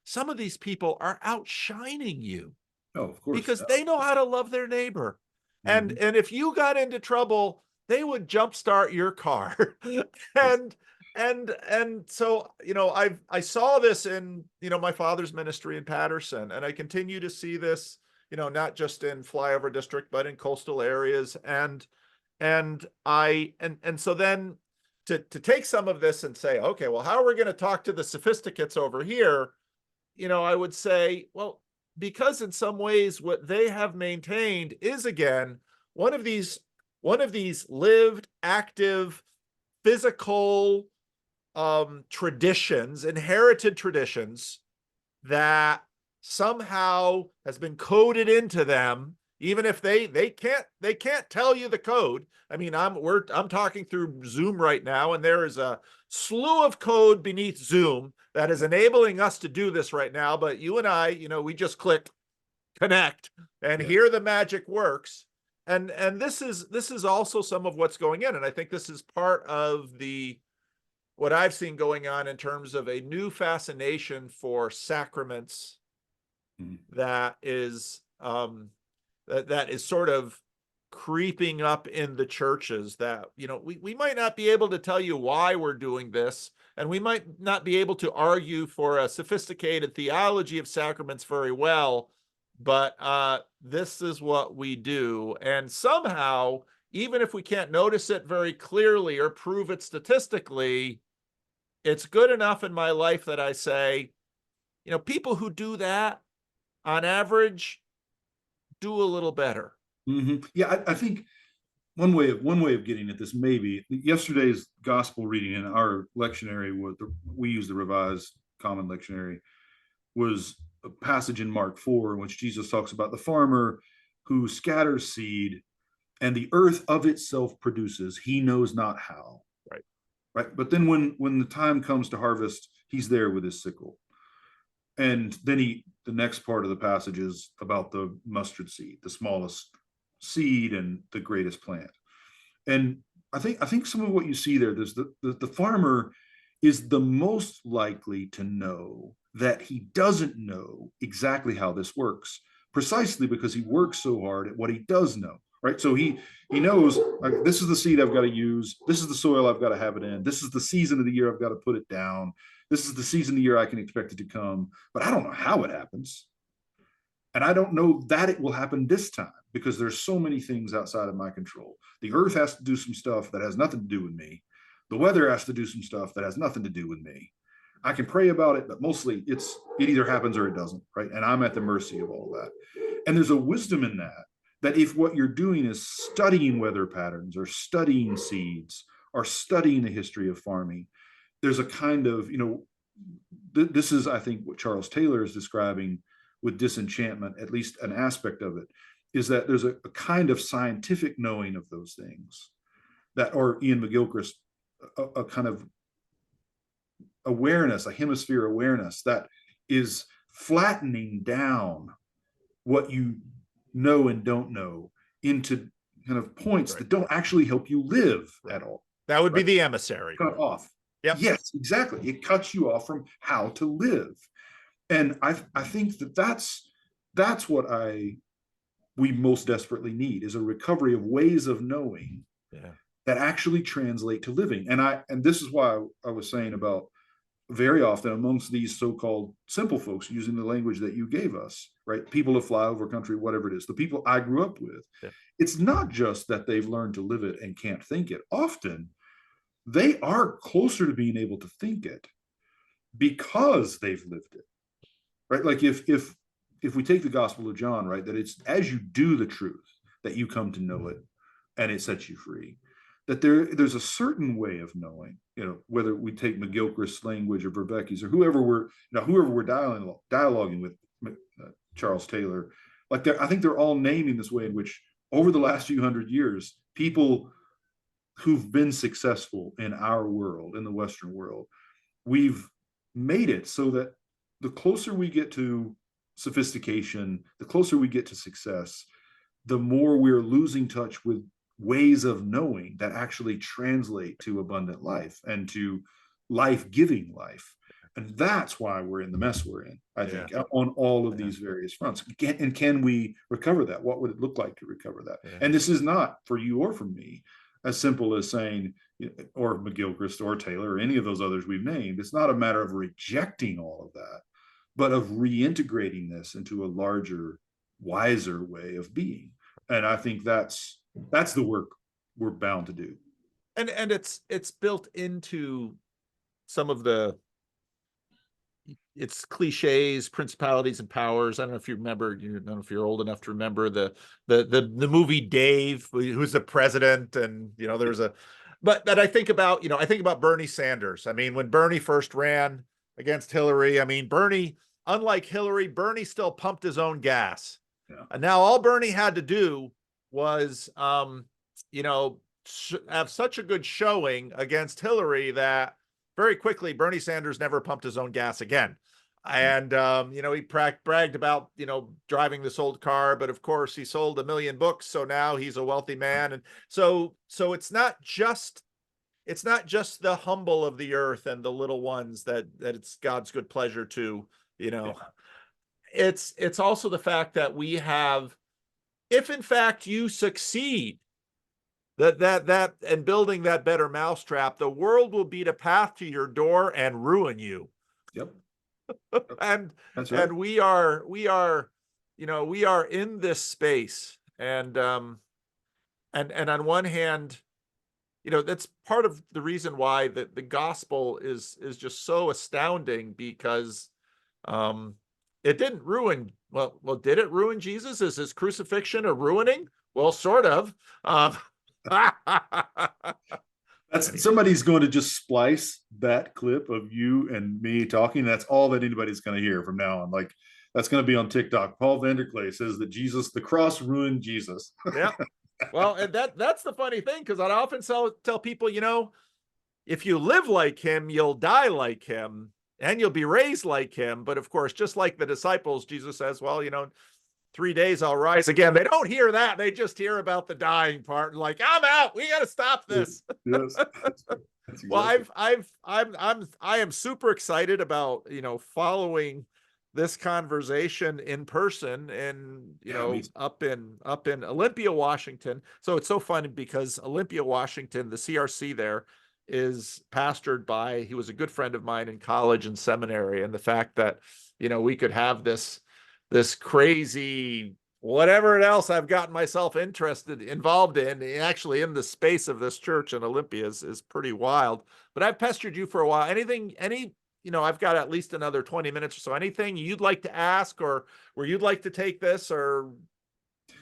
some of these people are outshining you. Oh, of course, because they know how to love their neighbor. And if you got into trouble, they would jumpstart your car. and so, I saw this in, my father's ministry in Patterson, and I continue to see this, not just in flyover district, but in coastal areas. And so then to take some of this and say, okay, well, how are we going to talk to the sophisticates over here? I would say, well, because in some ways what they have maintained is, again, one of these lived, active, physical traditions, inherited traditions that somehow has been coded into them, even if they can't tell you the code. I mean, I'm talking through Zoom right now, and there is a slew of code beneath Zoom that is enabling us to do this right now. But you and I, we just click connect, and here the magic works. And this is also some of what's going in. And I think this is part of what I've seen going on in terms of a new fascination for sacraments that is sort of creeping up in the churches that, we might not be able to tell you why we're doing this, and we might not be able to argue for a sophisticated theology of sacraments very well, but this is what we do. And somehow, even if we can't notice it very clearly or prove it statistically, it's good enough in my life that I say, people who do that on average do a little better. Yeah, I think one way of getting at this, maybe yesterday's gospel reading in our lectionary, we use the Revised Common Lectionary, was a passage in Mark 4 in which Jesus talks about the farmer who scatters seed, and the earth of itself produces, he knows not how. Right. But then when the time comes to harvest, he's there with his sickle. And then the next part of the passage is about the mustard seed, the smallest seed and the greatest plant. And I think some of what you see there, there's the farmer is the most likely to know that he doesn't know exactly how this works, precisely because he works so hard at what he does know. Right. So he knows, like, this is the seed I've got to use. This is the soil I've got to have it in. This is the season of the year I've got to put it down. This is the season of the year I can expect it to come, but I don't know how it happens. And I don't know that it will happen this time because there's so many things outside of my control. The earth has to do some stuff that has nothing to do with me. The weather has to do some stuff that has nothing to do with me. I can pray about it, but mostly it either happens or it doesn't, right? And I'm at the mercy of all that. And there's a wisdom in that if what you're doing is studying weather patterns or studying seeds or studying the history of farming, there's a kind of, this is, I think, what Charles Taylor is describing with disenchantment, at least an aspect of it, is that there's a kind of scientific knowing of those things that, or Ian McGilchrist, a kind of awareness, a hemisphere awareness that is flattening down what you know and don't know into kind of points that don't actually help you live at all. That would be the emissary. Cut off. Yep. Yes, exactly. It cuts you off from how to live. And I think that's what we most desperately need, is a recovery of ways of knowing that actually translate to living. And this is why I was saying about very often amongst these so-called simple folks, using the language that you gave us, right? People of flyover country, whatever it is, the people I grew up with, it's not just that they've learned to live it and can't think it. Often they are closer to being able to think it because they've lived it, right? Like if we take the Gospel of John, right, that it's as you do the truth that you come to know it and it sets you free. That there's a certain way of knowing, whether we take McGilchrist's language or Verbecki's or whoever we're dialoguing with, Charles Taylor, like I think they're all naming this way in which over the last few hundred years, people who've been successful in our world, in the Western world, we've made it so that the closer we get to sophistication, the closer we get to success, the more we're losing touch with ways of knowing that actually translate to abundant life and to life-giving life. And that's why we're in the mess we're in, I think, on all of these various fronts. Can we recover that? What would it look like to recover that? And this is not for you or for me as simple as saying, or McGilchrist or Taylor or any of those others we've named. It's not a matter of rejecting all of that, but of reintegrating this into a larger, wiser way of being. And I think that's the work we're bound to do. And it's built into some of it's cliches, principalities and powers. I don't know if you remember, I don't know if you're old enough to remember the movie Dave, who's the president, and there's but I think about, I think about Bernie Sanders. I mean, when Bernie first ran against Hillary, I mean, Bernie, unlike Hillary, Bernie still pumped his own gas. And now all Bernie had to do was have such a good showing against Hillary that very quickly Bernie Sanders never pumped his own gas again. And he bragged about driving this old car, but of course he sold 1 million books, so now he's a wealthy man. And so it's not just the humble of the earth and the little ones that it's God's good pleasure to, it's also the fact that we have if in fact you succeed that and building that better mousetrap, the world will beat a path to your door and ruin you. Yep. and That's right. and we are we are in this space, and on one hand, that's part of the reason why the gospel is just so astounding, because it didn't ruin, well, did it ruin Jesus? Is his crucifixion a ruining? Well, sort of. That's somebody's going to just splice that clip of you and me talking. That's all that anybody's going to hear from now on. Like, that's going to be on TikTok. Paul Vanderklay says that the cross ruined Jesus. Yeah. Well, and that's the funny thing, because I often tell people, if you live like him, you'll die like him, and you'll be raised like him. But of course, just like the disciples, Jesus says, well, 3 days I'll rise again. They don't hear that. They just hear about the dying part, and like, I'm out. We got to stop this. Yes. That's exactly. Well, I am super excited about, following this conversation in person, and up in Olympia, Washington. So it's so funny, because Olympia, Washington, the CRC there is pastored by, he was a good friend of mine in college and seminary, and the fact that we could have this crazy whatever else I've gotten myself involved in, actually in the space of this church in Olympia is pretty wild. But I've pestered you for a while. I've got at least another 20 minutes or so. Anything you'd like to ask, or where you'd like to take this, or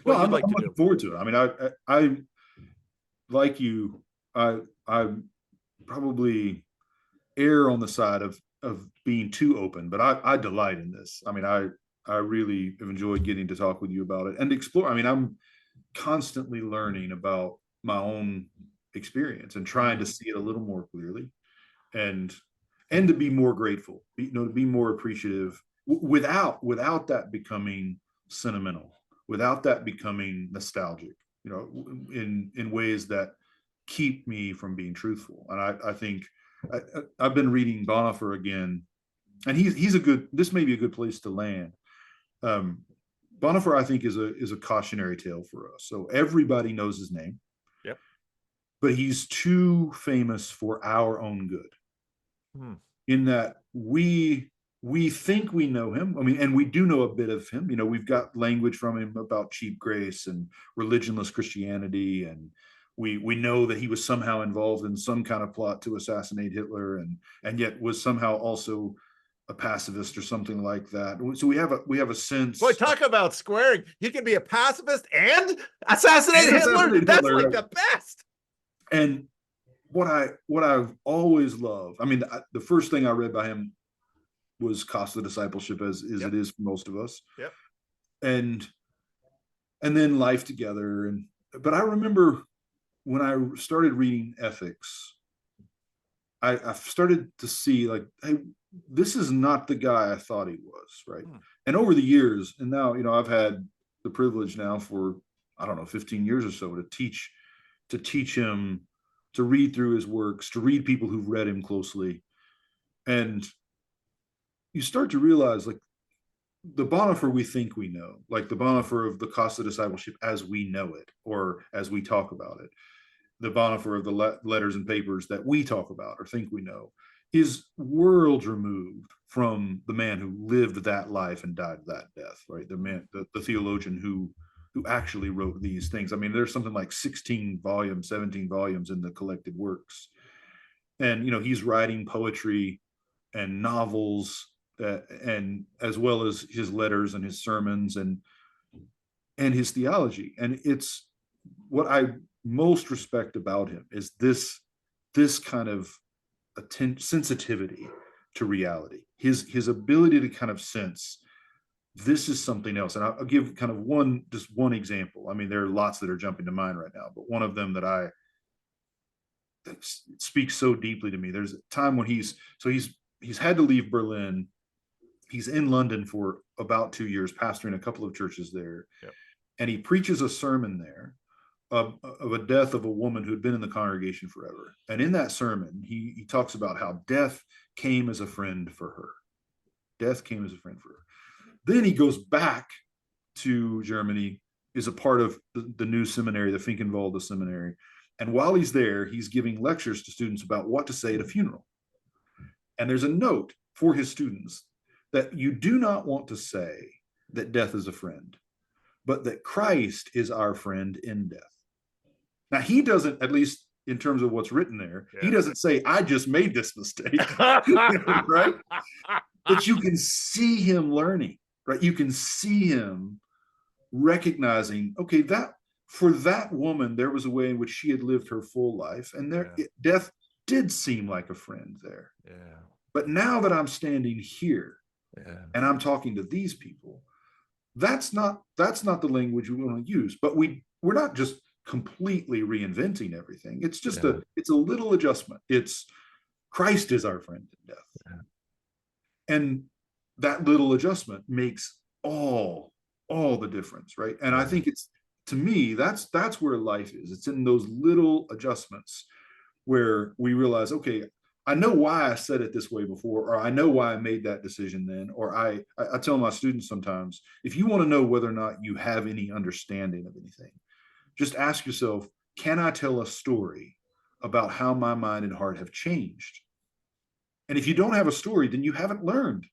what No, you'd like I'm to do? looking forward to it. I mean, I like you, I probably err on the side of being too open, but I delight in this. I mean, I really have enjoyed getting to talk with you about it and explore. I mean, I'm constantly learning about my own experience and trying to see it a little more clearly, and to be more grateful, to be more appreciative, without that becoming sentimental, without that becoming nostalgic, in ways that keep me from being truthful. And I think I've been reading Bonhoeffer again, and he's a good. This may be a good place to land. Bonhoeffer, I think, is a cautionary tale for us. So everybody knows his name. Yep. But he's too famous for our own good. In that we think we know him. I mean, and we do know a bit of him. We've got language from him about cheap grace and religionless Christianity, and we know that he was somehow involved in some kind of plot to assassinate Hitler, and yet was somehow also a pacifist or something like that. So we have a sense. Boy, talk about squaring. You can be a pacifist and assassinate Hitler. That's Hitler. Like the best. And what I've always loved, I mean, the first thing I read by him was Cost of Discipleship, as it is for most of us. Yep. And then Life Together. But I remember when I started reading Ethics, I started to see, like, hey, this is not the guy I thought he was, right? And over the years, and now, I've had the privilege now for, I don't know, 15 years or so to teach him, to read through his works, to read people who've read him closely. And you start to realize, like, the Bonhoeffer we think we know, like the Bonhoeffer of the Cost of Discipleship as we know it, or as we talk about it, the Bonhoeffer of the letters and papers that we talk about or think we know, is worlds removed from the man who lived that life and died that death, right? The man, the theologian who actually wrote these things. I mean, there's something like 17 volumes in the collected works. And, he's writing poetry and novels, and as well as his letters and his sermons and his theology. And it's what I most respect about him is this kind of sensitivity to reality, his ability to kind of sense this is something else. And I'll give kind of just one example. I mean, there are lots that are jumping to mind right now, but one of them that speaks so deeply to me. There's a time when he's had to leave Berlin. He's in London for about 2 years, pastoring a couple of churches there. Yep. And he preaches a sermon there of a death of a woman who had been in the congregation forever. And in that sermon, he talks about how death came as a friend for her. Death came as a friend for her. Then he goes back to Germany, is a part of the new seminary, the Finkenwalde Seminary. And while he's there, he's giving lectures to students about what to say at a funeral. And there's a note for his students that you do not want to say that death is a friend, but that Christ is our friend in death. Now, he doesn't, at least in terms of what's written there, he doesn't say, I just made this mistake, right? But you can see him learning, right? You can see him recognizing, okay, that for that woman, there was a way in which she had lived her full life, and death did seem like a friend there. Yeah. But now that I'm standing here and I'm talking to these people, that's not the language we want to use. But we're not just completely reinventing everything. It's just it's a little adjustment. It's Christ is our friend in death. And that little adjustment makes all the difference, right? And I think it's, to me, that's where life is. It's in those little adjustments where we realize, okay, I know why I said it this way before, or I know why I made that decision then, or I tell my students sometimes, if you want to know whether or not you have any understanding of anything, just ask yourself, can I tell a story about how my mind and heart have changed? And if you don't have a story, then you haven't learned.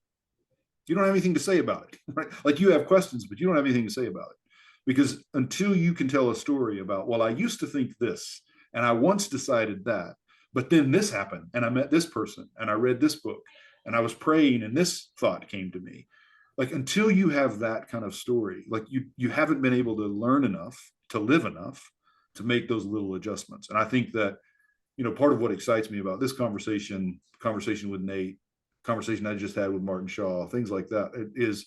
You don't have anything to say about it, right? Like, you have questions, but you don't have anything to say about it. Because until you can tell a story about, well, I used to think this, and I once decided that, but then this happened, and I met this person, and I read this book, and I was praying, and this thought came to me. Like, until you have that kind of story, like, you haven't been able to learn enough, to live enough, to make those little adjustments. And I think that, part of what excites me about this conversation with Nate, conversation I just had with Martin Shaw, things like that, is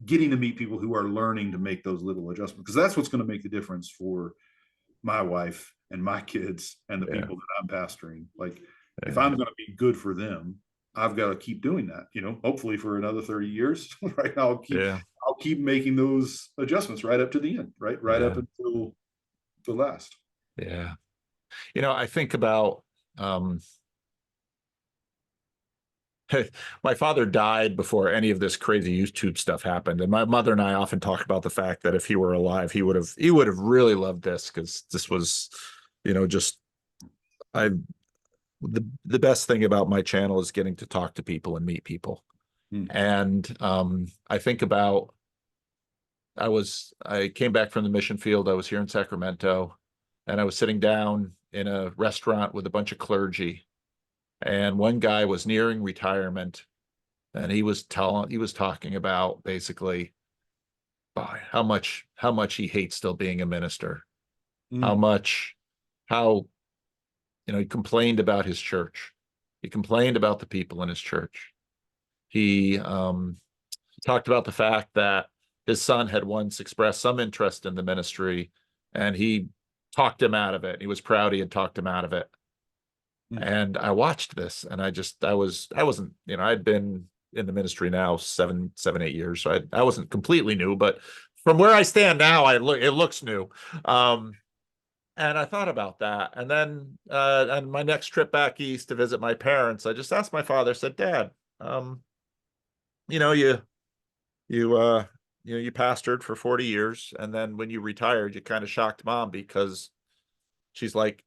getting to meet people who are learning to make those little adjustments, because that's what's going to make the difference for my wife and my kids and the people that I'm pastoring. Like, if I'm going to be good for them, I've got to keep doing that, hopefully for another 30 years, right? I'll keep making those adjustments right up to the end, right up until the last. Yeah. I think about, my father died before any of this crazy YouTube stuff happened, and my mother and I often talk about the fact that if he were alive, he would have really loved this, because this was, just the best thing about my channel is getting to talk to people and meet people. And I think about, I came back from the mission field. I was here in Sacramento, and I was sitting down in a restaurant with a bunch of clergy. And one guy was nearing retirement, and he was talking about basically how much he hates still being a minister, how he complained about his church, he complained about the people in his church. He talked about the fact that his son had once expressed some interest in the ministry, and he talked him out of it. He was proud he had talked him out of it. And I watched this, and I wasn't, I'd been in the ministry now 7, 8 years. So I wasn't completely new, but from where I stand now, it looks new. And I thought about that. And then, on my next trip back east to visit my parents, I just asked my father, I said, Dad, you pastored for 40 years. And then when you retired, you kind of shocked Mom, because she's like,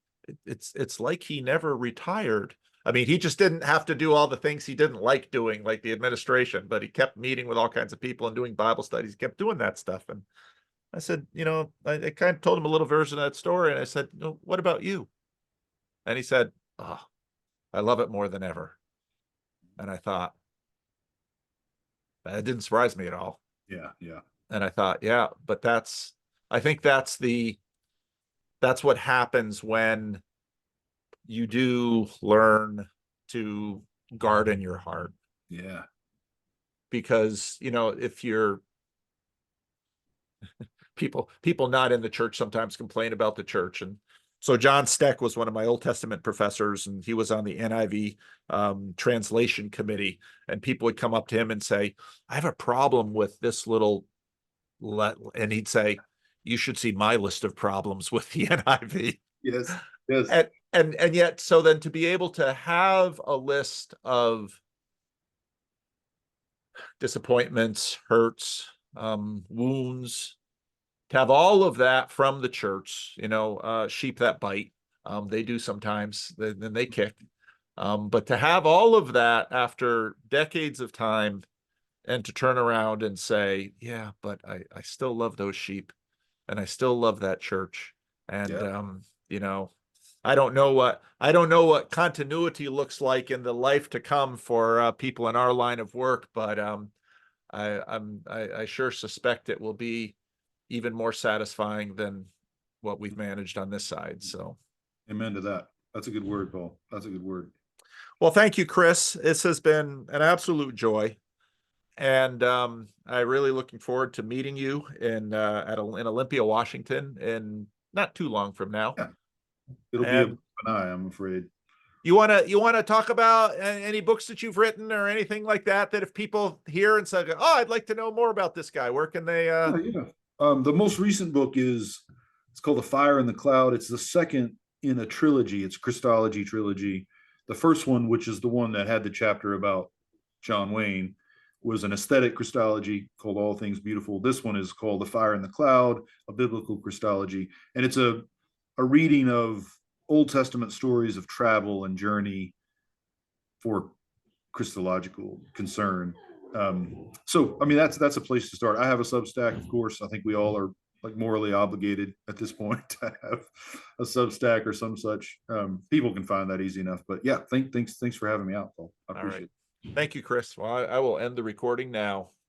it's like he never retired. I mean, he just didn't have to do all the things he didn't like doing, like the administration, but he kept meeting with all kinds of people and doing Bible studies, kept doing that stuff. And I said, I kind of told him a little version of that story. And I said, what about you? And he said, oh, I love it more than ever. And I thought, that didn't surprise me at all. Yeah. And I thought, but I think that's what happens when you do learn to garden your heart. Yeah. Because, if you're people not in the church sometimes complain about the church. And so John Steck was one of my Old Testament professors, and he was on the NIV translation committee, and people would come up to him and say, I have a problem with this little, and he'd say, you should see my list of problems with the NIV. Yes. And yet, so then to be able to have a list of disappointments, hurts, wounds, to have all of that from the church, sheep that bite, they do sometimes, then they kick. But to have all of that after decades of time and to turn around and say, yeah, but I still love those sheep and I still love that church. And, I don't know what continuity looks like in the life to come for people in our line of work, but I sure suspect it will be even more satisfying than what we've managed on this side. So, Amen to that. That's a good word, Paul. That's a good word. well, thank you, Chris. This has been an absolute joy, and I'm really looking forward to meeting you in Olympia, Washington, in not too long from now. Yeah. It'll be And an eye, I'm afraid. you wanna talk about any books that you've written or anything like that? That if people hear and say, "Oh, I'd like to know more about this guy," where can they? Yeah. The most recent book it's called The Fire in the Cloud. It's the second in a trilogy. It's a Christology trilogy. The first one, which is the one that had the chapter about John Wayne, was an aesthetic Christology called All Things Beautiful. This one is called The Fire in the Cloud, a biblical Christology. And it's a reading of Old Testament stories of travel and journey for Christological concern. So, I mean, that's a place to start. I have a Substack, of course. I think we all are like morally obligated at this point to have a Substack or some such. People can find that easy enough. But yeah, thanks for having me out, Paul. I appreciate it. Thank you, Chris. Well, I will end the recording now.